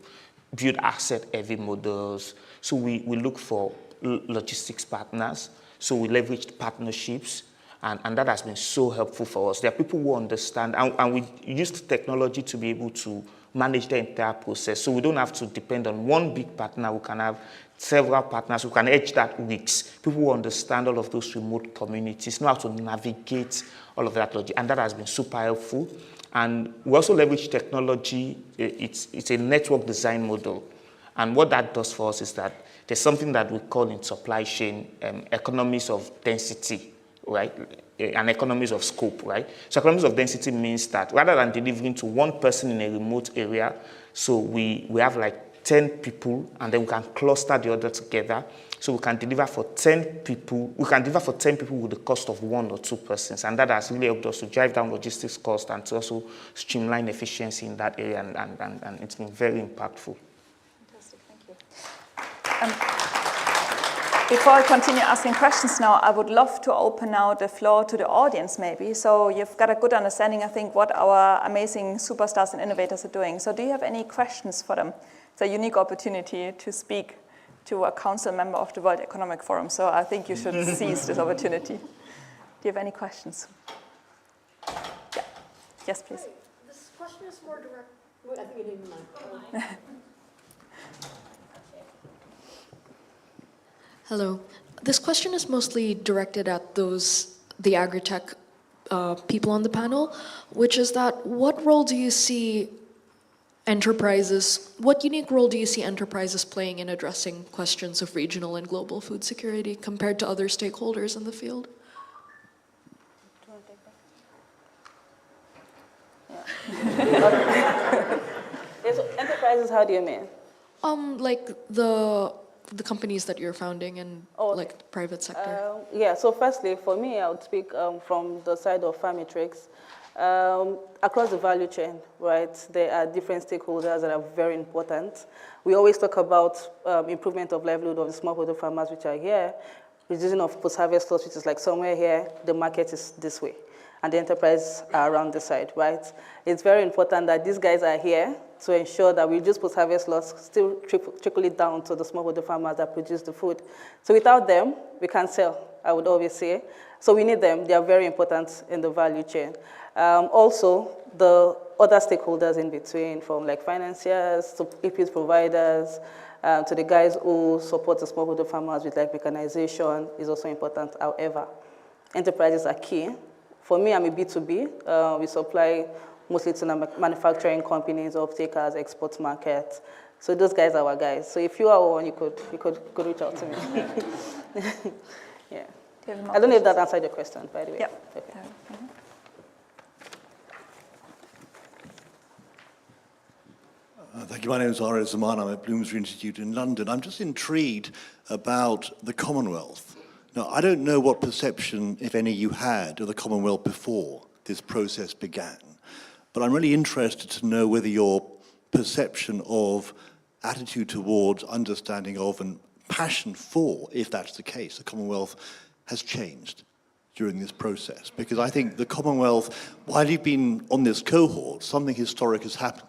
build asset-heavy models. So we look for logistics partners. So we leveraged partnerships, and that has been so helpful for us. There are people who understand, and we used technology to be able to manage the entire process. So we don't have to depend on one big partner. We can have several partners who can edge that weeks. People who understand all of those remote communities, know how to navigate all of that logic, and that has been super helpful. And we also leverage technology. It's a network design model. And what that does for us is that there's something that we call in supply chain economies of density, right? And economies of scope, right? So economies of density means that rather than delivering to one person in a remote area, so we have like 10 people, and then we can cluster the other together. So we can deliver for 10 people. We can deliver for 10 people with the cost of 1 or 2 persons, and that has really helped us to drive down logistics cost and to also streamline efficiency in that area, and it's been very impactful. Fantastic, thank you. Before I continue asking questions now, I would love to open now the floor to the audience maybe. So you've got a good understanding, I think, what our amazing superstars and innovators are doing. So do you have any questions for them? It's a unique opportunity to speak to a council member of the World Economic Forum. So I think you should seize this opportunity. Do you have any questions? Yeah. Yes, please. This question is more direct. Wait, I think you need the mic. Hello. This question is mostly directed at those the agri-tech people on the panel, which is that what role do you see enterprises, what unique role do you see enterprises playing in addressing questions of regional and global food security compared to other stakeholders in the field? So enterprises, how do you mean? Like the companies that you're founding and like the private sector. Yeah, so firstly, for me, I would speak from the side of Farmitrix. Across the value chain, right, there are different stakeholders that are very important. We always talk about improvement of livelihood of the smallholder farmers which are here, reducing of post-harvest loss, which is like somewhere here, the market is this way, and the enterprise are around this side, right? It's very important that these guys are here to ensure that we reduce post-harvest loss, still trickle it down to the smallholder farmers that produce the food. So without them, we can't sell, I would always say. So we need them. They are very important in the value chain. Also, the other stakeholders in between, from like financiers to input providers, to the guys who support the smallholder farmers with like mechanization is also important. However, enterprises are key. For me, I'm a B2B. We supply mostly to manufacturing companies, off-takers, export markets. So those guys are our guys. So if you are one, you could reach out to me. Yeah. I don't know if that answered your question, by the way. Yeah. Okay. Thank you. My name is Ara Zaman. I'm at Bloomsbury Institute in London. I'm just intrigued about the Commonwealth. Now, I don't know what perception, if any, you had of the Commonwealth before this process began, but I'm really interested to know whether your perception of, attitude towards, understanding of, and passion for, if that's the case, the Commonwealth has changed during this process. Because I think the Commonwealth, while you've been on this cohort, something historic has happened.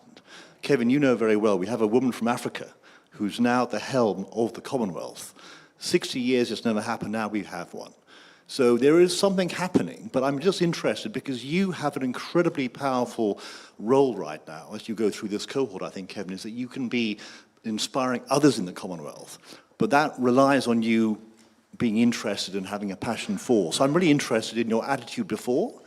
Kevin, you know very well, we have a woman from Africa who's now at the helm of the Commonwealth. 60 years it's never happened, now we have one. So there is something happening, but I'm just interested because you have an incredibly powerful role right now as you go through this cohort, I think, Kevin, is that you can be inspiring others in the Commonwealth, but that relies on you being interested and having a passion for. So I'm really interested in your attitude before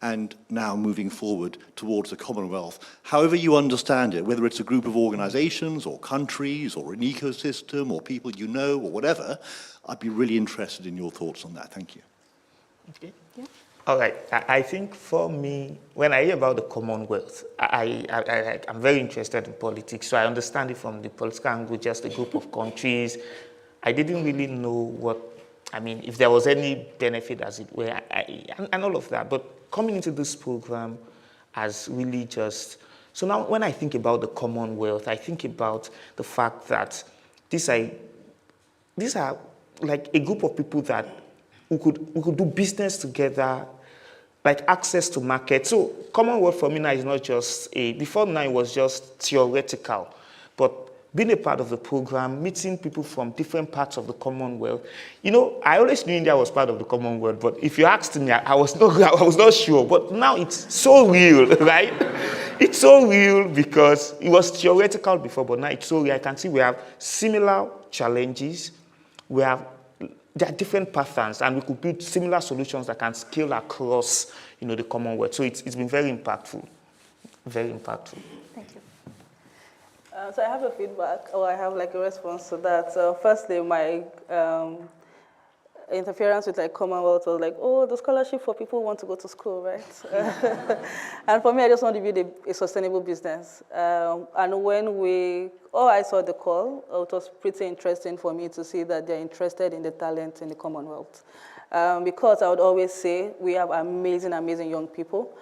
and now moving forward towards the Commonwealth. However you understand it, whether it's a group of organizations or countries or an ecosystem or people you know or whatever, I'd be really interested in your thoughts on that. Thank you. Okay. Yeah. All right. I think for me, when I hear about the Commonwealth, I'm very interested in politics, so I understand it from the political angle, just a group of countries. I didn't really know what, I mean, if there was any benefit as it were, and all of that. But coming into this program has really just, so now when I think about the Commonwealth, I think about the fact that these are like a group of people that we could do business together, like access to market. So Commonwealth for me now is not just before now it was just theoretical, but being a part of the program, meeting people from different parts of the Commonwealth. You know, I always knew India was part of the Commonwealth, but if you asked me, I was not sure. But now it's so real, right? It's so real because it was theoretical before, but now it's so real. I can see we have similar challenges. There are different patterns, and we could build similar solutions that can scale across, you know, the Commonwealth. So it's been very impactful, very impactful. Thank you. So I have a feedback, or I have like a response to that. So firstly, my interference with like Commonwealth was like, oh, the scholarship for people who want to go to school, right? And for me, I just want to build a sustainable business. And when I saw the call, it was pretty interesting for me to see that they're interested in the talent in the Commonwealth. Because I would always say we have amazing, amazing young people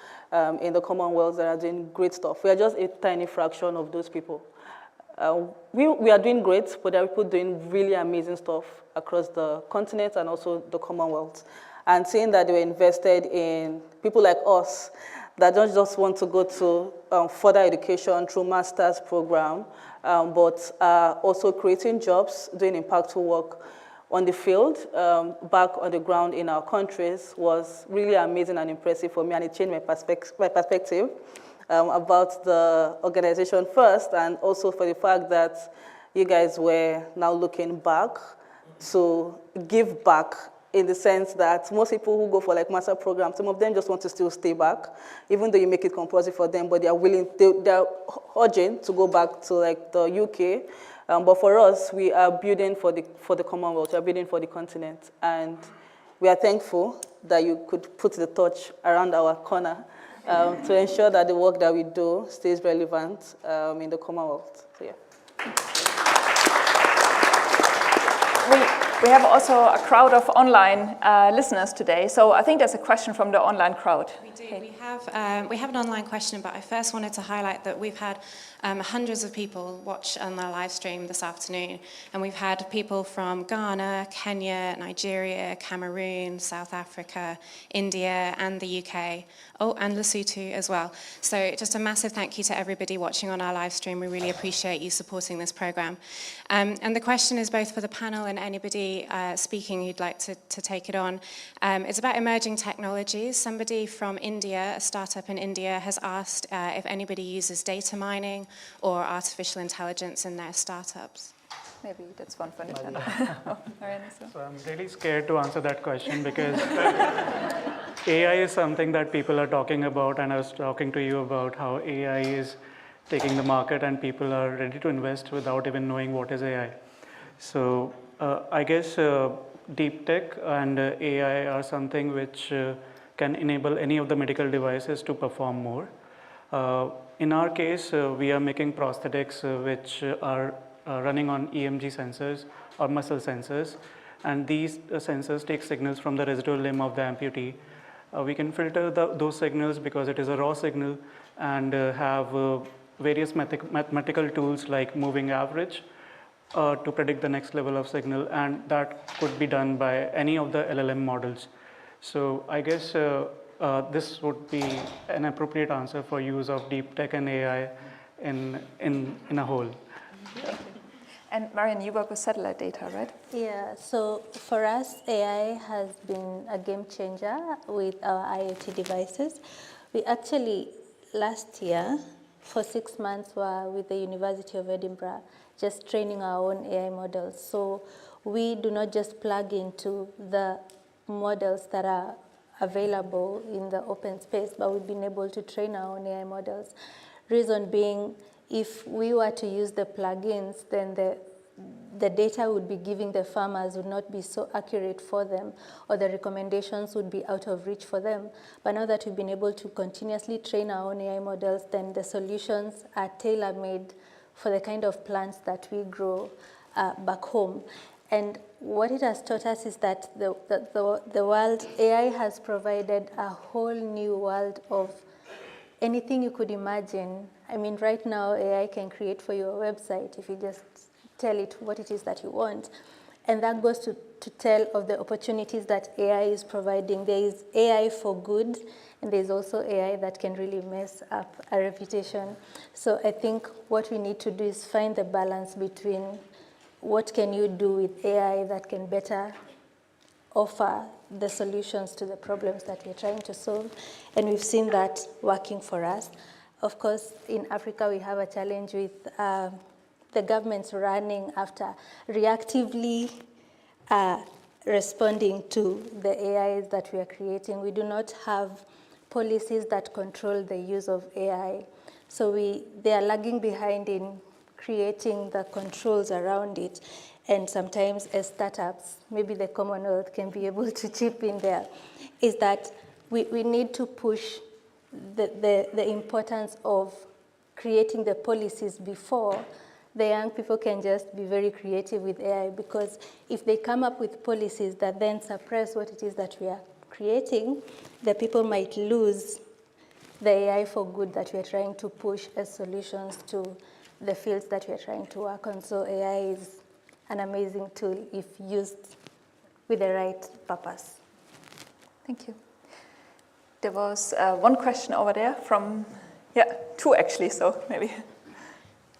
in the Commonwealth that are doing great stuff. We are just a tiny fraction of those people. We are doing great, but there are people doing really amazing stuff across the continent and also the Commonwealth. And seeing that they were invested in people like us that don't just want to go to further education through master's program, but also creating jobs, doing impactful work on the field, back on the ground in our countries was really amazing and impressive for me, and it changed my perspective about the organization first, and also for the fact that you guys were now looking back to give back in the sense that most people who go for like master programs, some of them just want to still stay back, even though you make it compulsory for them, but they are willing, they're urging to go back to like the UK. But for us, we are building for the Commonwealth, we are building for the continent. And we are thankful that you could put the touch around our corner to ensure that the work that we do stays relevant in the Commonwealth. So, yeah. We have also a crowd of online listeners today, so I think there's a question from the online crowd. We do. We have an online question, but I first wanted to highlight that we've had hundreds of people watch on our live stream this afternoon, and we've had people from Ghana, Kenya, Nigeria, Cameroon, South Africa, India, and the UK. Oh, and Lesotho as well. So just a massive thank you to everybody watching on our live stream. We really appreciate you supporting this program. And the question is both for the panel and anybody speaking who'd like to take it on. It's about emerging technologies. Somebody from India, a startup in India, has asked if anybody uses data mining or artificial intelligence in their startups. Maybe that's one for Nishana. So I'm really scared to answer that question because AI is something that people are talking about, and I was talking to you about how AI is taking the market and people are ready to invest without even knowing what is AI. So I guess deep tech and AI are something which can enable any of the medical devices to perform more. In our case, we are making prosthetics which are running on EMG sensors or muscle sensors, and these sensors take signals from the residual limb of the amputee. We can filter those signals because it is a raw signal, and have various mathematical tools like moving average to predict the next level of signal, and that could be done by any of the LLM models. So I guess this would be an appropriate answer for use of deep tech and AI in a whole. And Marian, you work with satellite data, right? Yeah, so for us, AI has been a game changer with our IoT devices. We actually, last year, for 6 months, were with the University of Edinburgh, just training our own AI models. So we do not just plug into the models that are available in the open space, but we've been able to train our own AI models. Reason being, if we were to use the plugins, then the data would be giving the farmers would not be so accurate for them, or the recommendations would be out of reach for them. But now that we've been able to continuously train our own AI models, then the solutions are tailor-made for the kind of plants that we grow back home. And what it has taught us is that the world, AI has provided a whole new world of anything you could imagine. I mean, right now, AI can create for you a website if you just tell it what it is that you want. And that goes to tell of the opportunities that AI is providing. There is AI for good, and there's also AI that can really mess up a reputation. So I think what we need to do is find the balance between what can you do with AI that can better offer the solutions to the problems that we're trying to solve. And we've seen that working for us. Of course, in Africa, we have a challenge with the governments running after reactively responding to the AIs that we are creating. We do not have policies that control the use of AI. So they are lagging behind in creating the controls around it. And sometimes as startups, maybe the Commonwealth can be able to chip in there, is that we need to push the importance of creating the policies before the young people can just be very creative with AI, because if they come up with policies that then suppress what it is that we are creating, the people might lose the AI for good that we are trying to push as solutions to the fields that we are trying to work on. So AI is an amazing tool if used with the right purpose. Thank you. There was one question over there from, two actually, so maybe.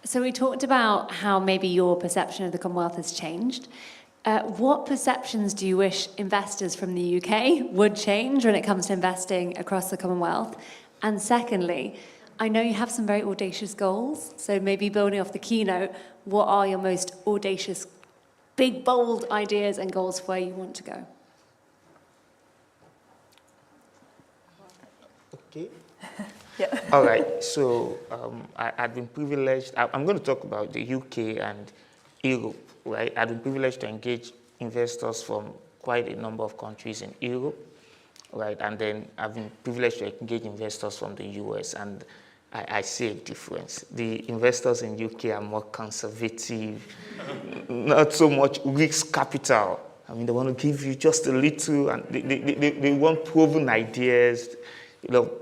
So we talked about how maybe your perception of the Commonwealth has changed. What perceptions do you wish investors from the UK would change when it comes to investing across the Commonwealth? And secondly, I know you have some very audacious goals, so maybe building off the keynote, what are your most audacious, big, bold ideas and goals for where you want to go? Okay. Yeah. All right. So I've been privileged. I'm going to talk about the UK and Europe, right? I've been privileged to engage investors from quite a number of countries in Europe, right? And then I've been privileged to engage investors from the US, and I see a difference. The investors in UK are more conservative, not so much risk capital. I mean, they want to give you just a little, and they want proven ideas,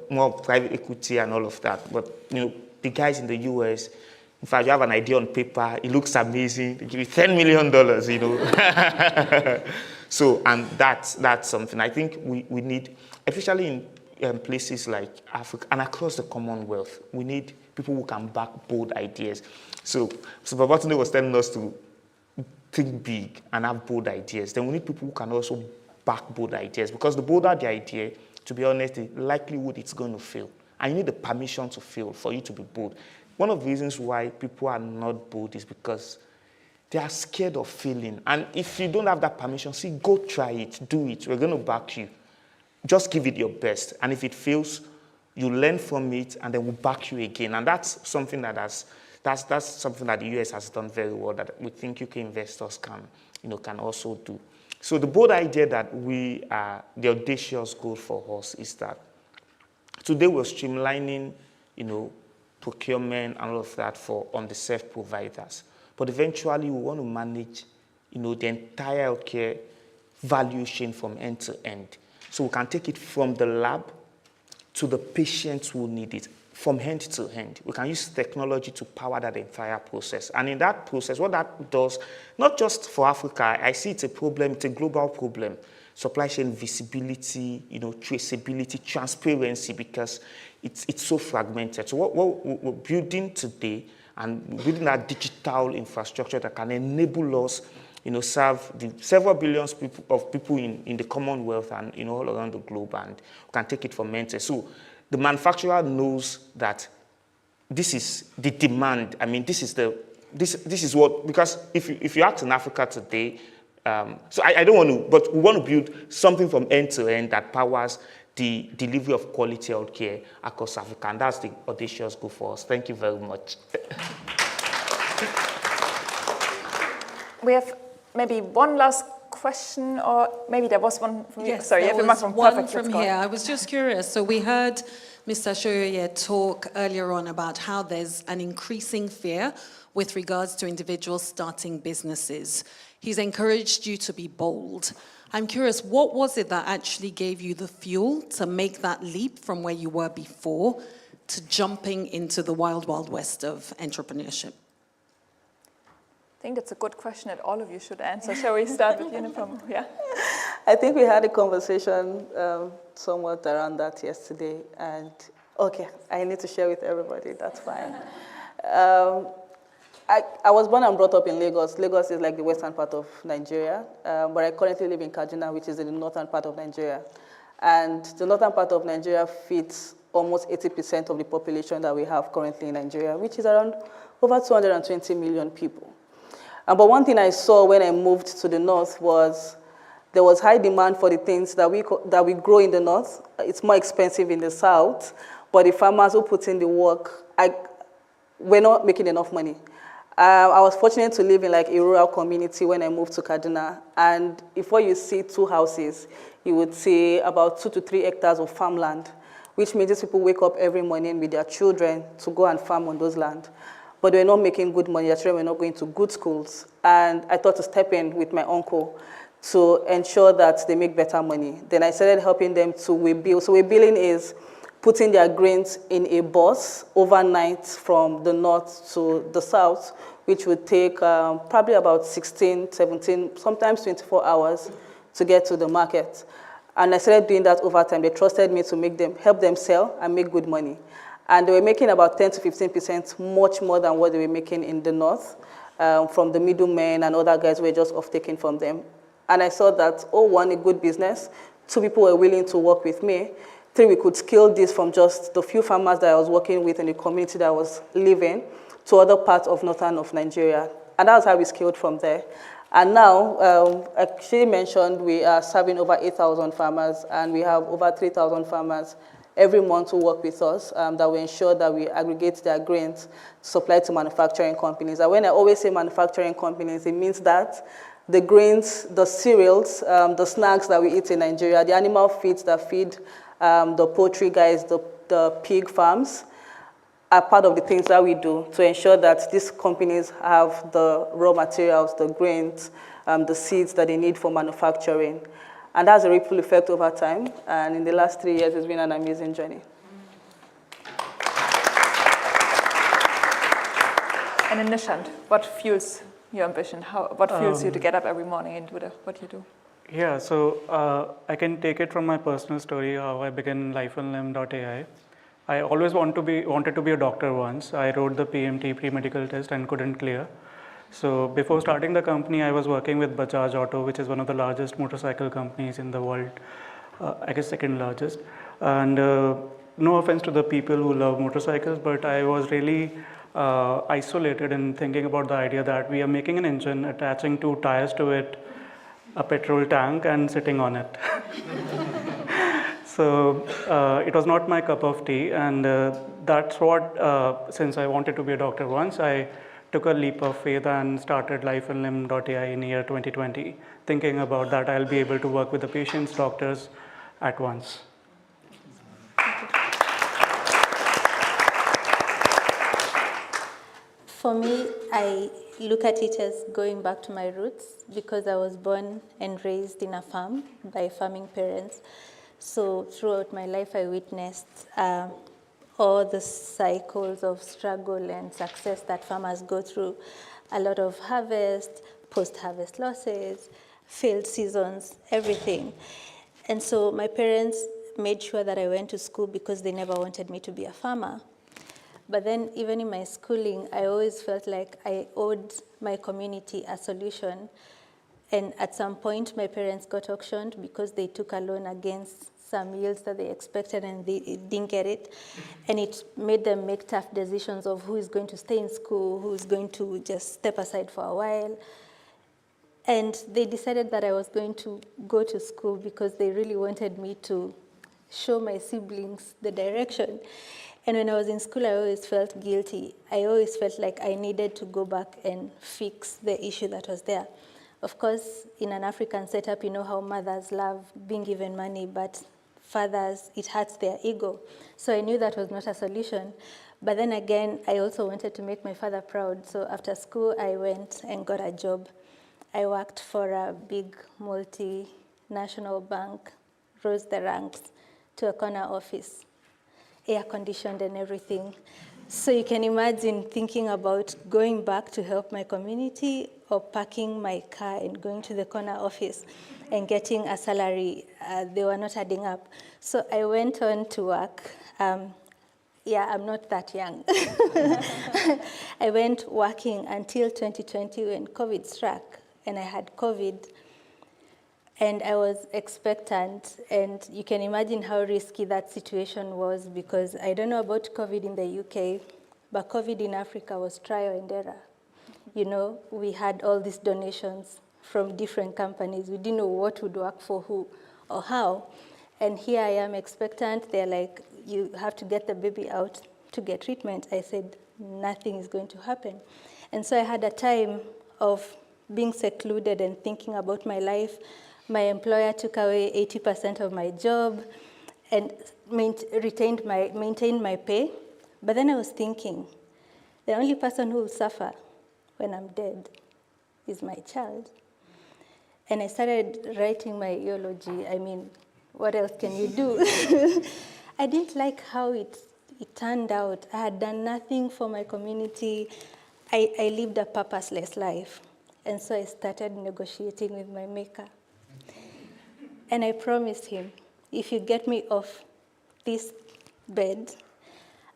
more private equity and all of that. But, the guys in the US, in fact, you have an idea on paper, it looks amazing, they give you $10 million, So, and that's something I think we need, especially in places like Africa and across the Commonwealth. We need people who can back bold ideas. So Babatunde was telling us to think big and have bold ideas. Then we need people who can also back bold ideas, because the bolder the idea, to be honest, the likelihood it's going to fail. And you need the permission to fail for you to be bold. One of the reasons why people are not bold is because they are scared of failing. And if you don't have that permission, go try it, do it. We're going to back you. Just give it your best. And if it fails, you learn from it, and then we'll back you again. And that's something that's something that the US has done very well, that we think UK investors can also do. So the bold idea that the audacious goal for us is that today we're streamlining, procurement and all of that for underserved providers. But eventually we want to manage, the entire healthcare value chain from end to end. So we can take it from the lab to the patients who need it, from hand to hand. We can use technology to power that entire process. And in that process, what that does, not just for Africa, I see it's a problem, it's a global problem. Supply chain visibility, traceability, transparency, because it's so fragmented. So what we're building today, and building that digital infrastructure that can enable us, serve the several billions of people in the Commonwealth and all around the globe, and we can take it from end to end. So the manufacturer knows that this is the demand. I mean, this is what, because if you ask in Africa today, so I don't want to, but we want to build something from end to end that powers the delivery of quality healthcare across Africa, and that's the audacious goal for us. Thank you very much. We have maybe one last question, or maybe there was one from you. Yes, sorry, there was one from here. I was just curious. So we heard Mr. Shoye talk earlier on about how there's an increasing fear with regards to individuals starting businesses. He's encouraged you to be bold. I'm curious, what was it that actually gave you the fuel to make that leap from where you were before to jumping into the wild, wild west of entrepreneurship? I think it's a good question that all of you should answer. Shall we start with Uniform? Yeah. I think we had a conversation somewhat around that yesterday, and okay, I need to share with everybody, that's fine. I was born and brought up in Lagos. Lagos is like the western part of Nigeria, but I currently live in Kaduna, which is in the northern part of Nigeria. And the northern part of Nigeria fits almost 80% of the population that we have currently in Nigeria, which is around over 220 million people. But one thing I saw when I moved to the north was there was high demand for the things that we grow in the north. It's more expensive in the south, but the farmers who put in the work, we're not making enough money. I was fortunate to live in like a rural community when I moved to Kaduna, and before you see 2 houses, you would see about 2 to 3 hectares of farmland, which means these people wake up every morning with their children to go and farm on those land. But they're not making good money, their children were not going to good schools. And I thought to step in with my uncle to ensure that they make better money. Then I started helping them to waybill. So waybilling is putting their grains in a bus overnight from the north to the south, which would take probably about 16, 17, sometimes 24 hours to get to the market. And I started doing that over time. They trusted me to help them sell and make good money. And they were making about 10 to 15%, much more than what they were making in the north, from the middlemen and other guys who were just off-taking from them. And I saw that, 1, a good business, 2, people were willing to work with me, 3, we could scale this from just the few farmers that I was working with in the community that I was living to other parts of northern of Nigeria. And that's how we scaled from there. And now, actually mentioned, we are serving over 8,000 farmers, and we have over 3,000 farmers every month who work with us that will ensure that we aggregate their grains to supply to manufacturing companies. And when I always say manufacturing companies, it means that the grains, the cereals, the snacks that we eat in Nigeria, the animal feeds that feed the poultry guys, the pig farms, are part of the things that we do to ensure that these companies have the raw materials, the grains, the seeds that they need for manufacturing. And that's a ripple effect over time. And in the last 3 years, it's been an amazing journey. And in Nishant, what fuels your ambition? What fuels you to get up every morning and do what you do? Yeah, so I can take it from my personal story, how I began lifeonlimb.ai. I always wanted to be a doctor once. I wrote the PMT, pre-medical test, and couldn't clear. So before starting the company, I was working with Bajaj Auto, which is one of the largest motorcycle companies in the world, I guess second largest. And no offense to the people who love motorcycles, but I was really isolated in thinking about the idea that we are making an engine, attaching 2 tires to it, a petrol tank, and sitting on it. So it was not my cup of tea, and that's what, since I wanted to be a doctor once, I took a leap of faith and started lifeonlimb.ai in year 2020, thinking about that I'll be able to work with the patients, doctors at once. For me, I look at it as going back to my roots because I was born and raised in a farm by farming parents. So throughout my life, I witnessed all the cycles of struggle and success that farmers go through. A lot of harvest, post-harvest losses, failed seasons, everything. And so my parents made sure that I went to school because they never wanted me to be a farmer. But then even in my schooling, I always felt like I owed my community a solution. And at some point, my parents got auctioned because they took a loan against some yields that they expected and they didn't get it. And it made them make tough decisions of who is going to stay in school, who is going to just step aside for a while. And they decided that I was going to go to school because they really wanted me to show my siblings the direction. And when I was in school, I always felt guilty. I always felt like I needed to go back and fix the issue that was there. Of course, in an African setup, you know how mothers love being given money, but fathers, it hurts their ego. So I knew that was not a solution. But then again, I also wanted to make my father proud. So after school, I went and got a job. I worked for a big multinational bank, rose the ranks to a corner office, air-conditioned and everything. So you can imagine thinking about going back to help my community or parking my car and going to the corner office and getting a salary. They were not adding up. So I went on to work. Yeah, I'm not that young. I went working until 2020 when COVID struck, and I had COVID. And I was expectant, and you can imagine how risky that situation was because I don't know about COVID in the UK, but COVID in Africa was trial and error. You know, we had all these donations from different companies. We didn't know what would work for who or how. And here I am expectant. They're like, you have to get the baby out to get treatment. I said, nothing is going to happen. And so I had a time of being secluded and thinking about my life. My employer took away 80% of my job and maintained my pay. But then I was thinking, the only person who will suffer when I'm dead is my child. And I started writing my eulogy. I mean, what else can you do? I didn't like how it turned out. I had done nothing for my community. I lived a purposeless life. And so I started negotiating with my maker. And I promised him, if you get me off this bed,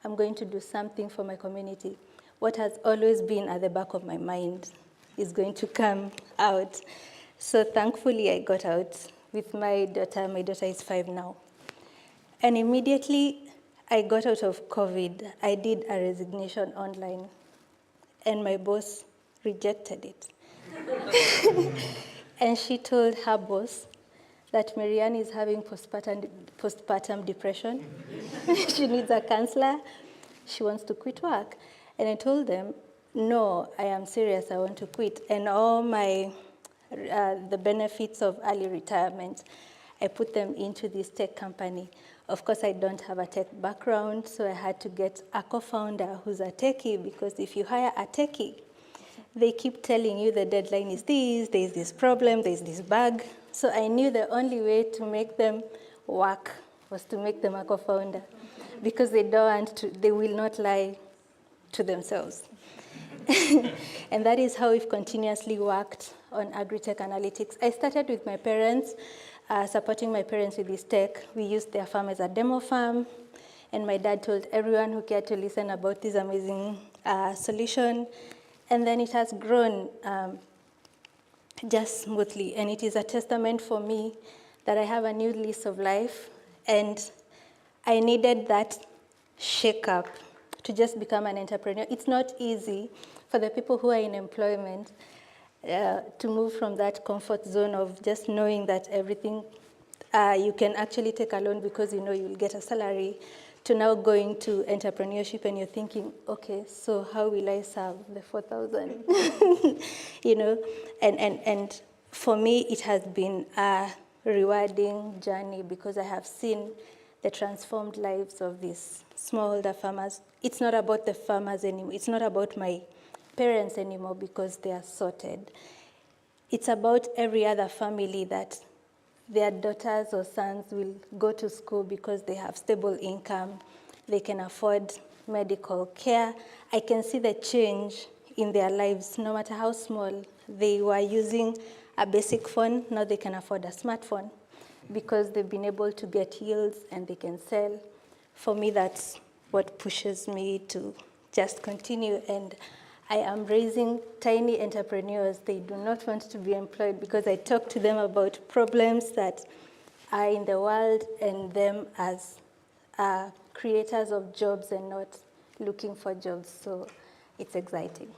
I'm going to do something for my community. What has always been at the back of my mind is going to come out. So thankfully, I got out with my daughter. My daughter is 5 now. And immediately, I got out of COVID. I did a resignation online, and my boss rejected it. And she told her boss that Marianne is having postpartum depression. She needs a counselor. She wants to quit work. And I told them, no, I am serious, I want to quit. And all the benefits of early retirement, I put them into this tech company. Of course, I don't have a tech background, so I had to get a co-founder who's a techie, because if you hire a techie, they keep telling you the deadline is this, there's this problem, there's this bug. So I knew the only way to make them work was to make them a co-founder, because they will not lie to themselves. And that is how we've continuously worked on agri-tech analytics. I started with my parents, supporting my parents with this tech. We used their farm as a demo farm, and my dad told everyone who cared to listen about this amazing solution. And then it has grown just smoothly, and it is a testament for me that I have a new lease of life, and I needed that shake-up to just become an entrepreneur. It's not easy for the people who are in employment to move from that comfort zone of just knowing that everything, you can actually take a loan because you know you'll get a salary, to now going to entrepreneurship and you're thinking, okay, so how will I serve the 4,000? You know, and for me, it has been a rewarding journey because I have seen the transformed lives of these smallholder farmers. It's not about the farmers anymore. It's not about my parents anymore because they are sorted. It's about every other family that their daughters or sons will go to school because they have stable income, they can afford medical care. I can see the change in their lives, no matter how small. They were using a basic phone, now they can afford a smartphone because they've been able to get yields and they can sell. For me, that's what pushes me to just continue. And I am raising tiny entrepreneurs. They do not want to be employed because I talk to them about problems that are in the world and them as creators of jobs and not looking for jobs. So it's exciting.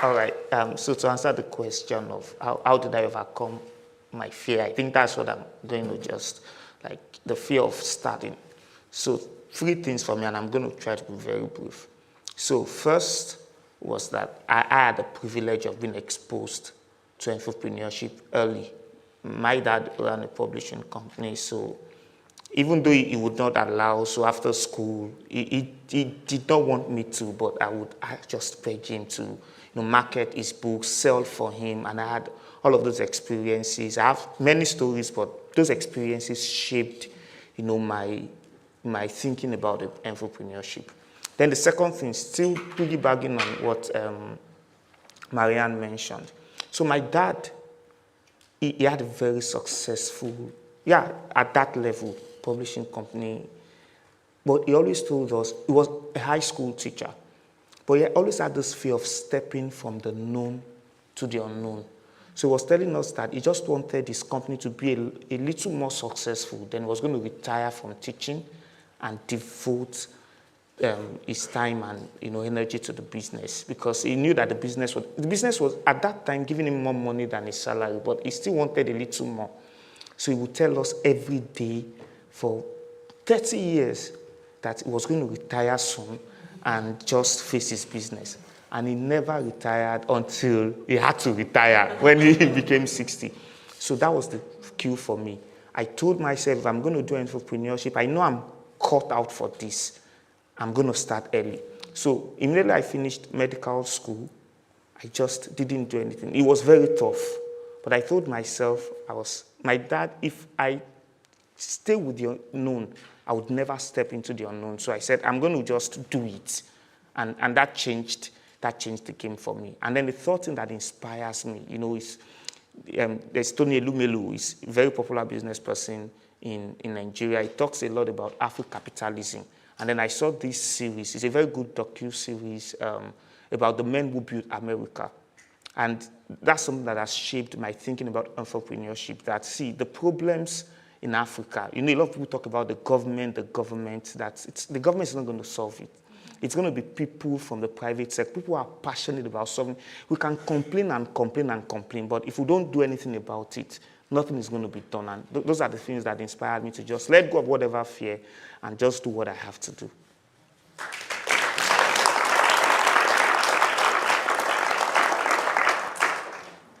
All right, so to answer the question of how did I overcome my fear, I think that's what I'm going to just, like the fear of starting. So 3 things for me, and I'm going to try to be very brief. So first was that I had the privilege of being exposed to entrepreneurship early. My dad ran a publishing company, so even though he would not allow, so after school, he did not want me to, but I just beg him to market his books, sell for him, and I had all of those experiences. I have many stories, but those experiences shaped, my thinking about entrepreneurship. Then the second thing, still piggybacking on what Marianne mentioned. So my dad, he had a very successful, at that level, publishing company. But he always told us, he was a high school teacher, but he always had this fear of stepping from the known to the unknown. So he was telling us that he just wanted his company to be a little more successful, then he was going to retire from teaching and devote his time and energy to the business, because he knew that the business was at that time giving him more money than his salary, but he still wanted a little more. So he would tell us every day for 30 years that he was going to retire soon and just face his business. And he never retired until he had to retire when he became 60. So that was the cue for me. I told myself, if I'm going to do entrepreneurship, I know I'm cut out for this. I'm going to start early. So immediately I finished medical school, I just didn't do anything. It was very tough. But I told myself, my dad, if I stay with the unknown, I would never step into the unknown. So I said, I'm going to just do it. And that changed the game for me. And then the third thing that inspires me, is there's Tony Elumelu, he's a very popular business person in Nigeria. He talks a lot about Afro-capitalism. And then I saw this series. It's a very good docu-series about the men who built America. And that's something that has shaped my thinking about entrepreneurship, that, the problems in Africa, a lot of people talk about the government, the government is not going to solve it. It's going to be people from the private sector, people who are passionate about solving. We can complain and complain and complain, but if we don't do anything about it, nothing is going to be done. And those are the things that inspired me to just let go of whatever fear and just do what I have to do.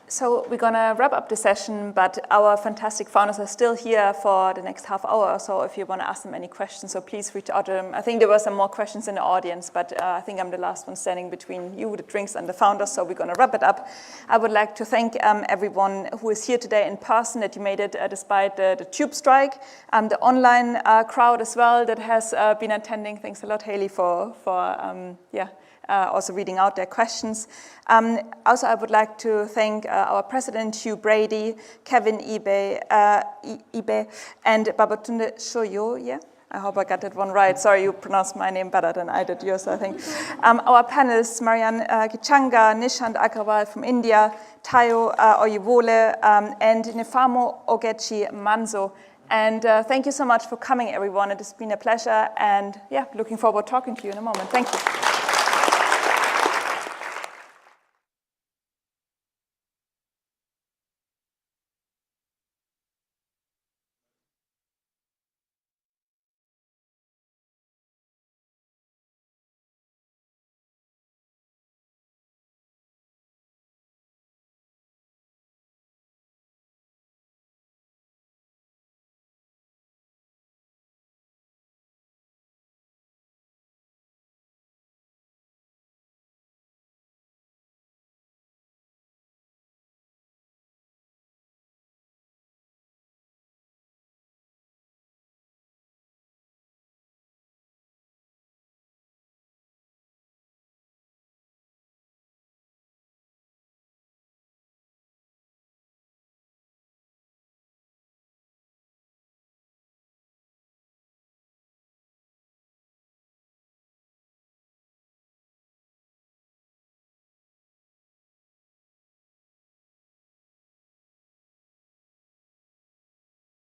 So we're going to wrap up the session, but our fantastic founders are still here for the next half hour or so if you want to ask them any questions, so please reach out to them. I think there were some more questions in the audience, but I think I'm the last one standing between you, the drinks, and the founders, so we're going to wrap it up. I would like to thank everyone who is here today in person, that you made it despite the tube strike, the online crowd as well that has been attending. Thanks a lot, Haley, for also reading out their questions. Also, I would like to thank our president, Hugh Brady, Kevin Ibeh, and Babatunde Shoyo. Yeah, I hope I got that one right. Sorry, you pronounced my name better than I did yours, I think. Our panelists, Marianne Kichanga, Nishant Agrawal from India, Tayo Oyewole, and Nefamo Ogechi Manzo. And thank you so much for coming, everyone. It has been a pleasure, and looking forward to talking to you in a moment. Thank you.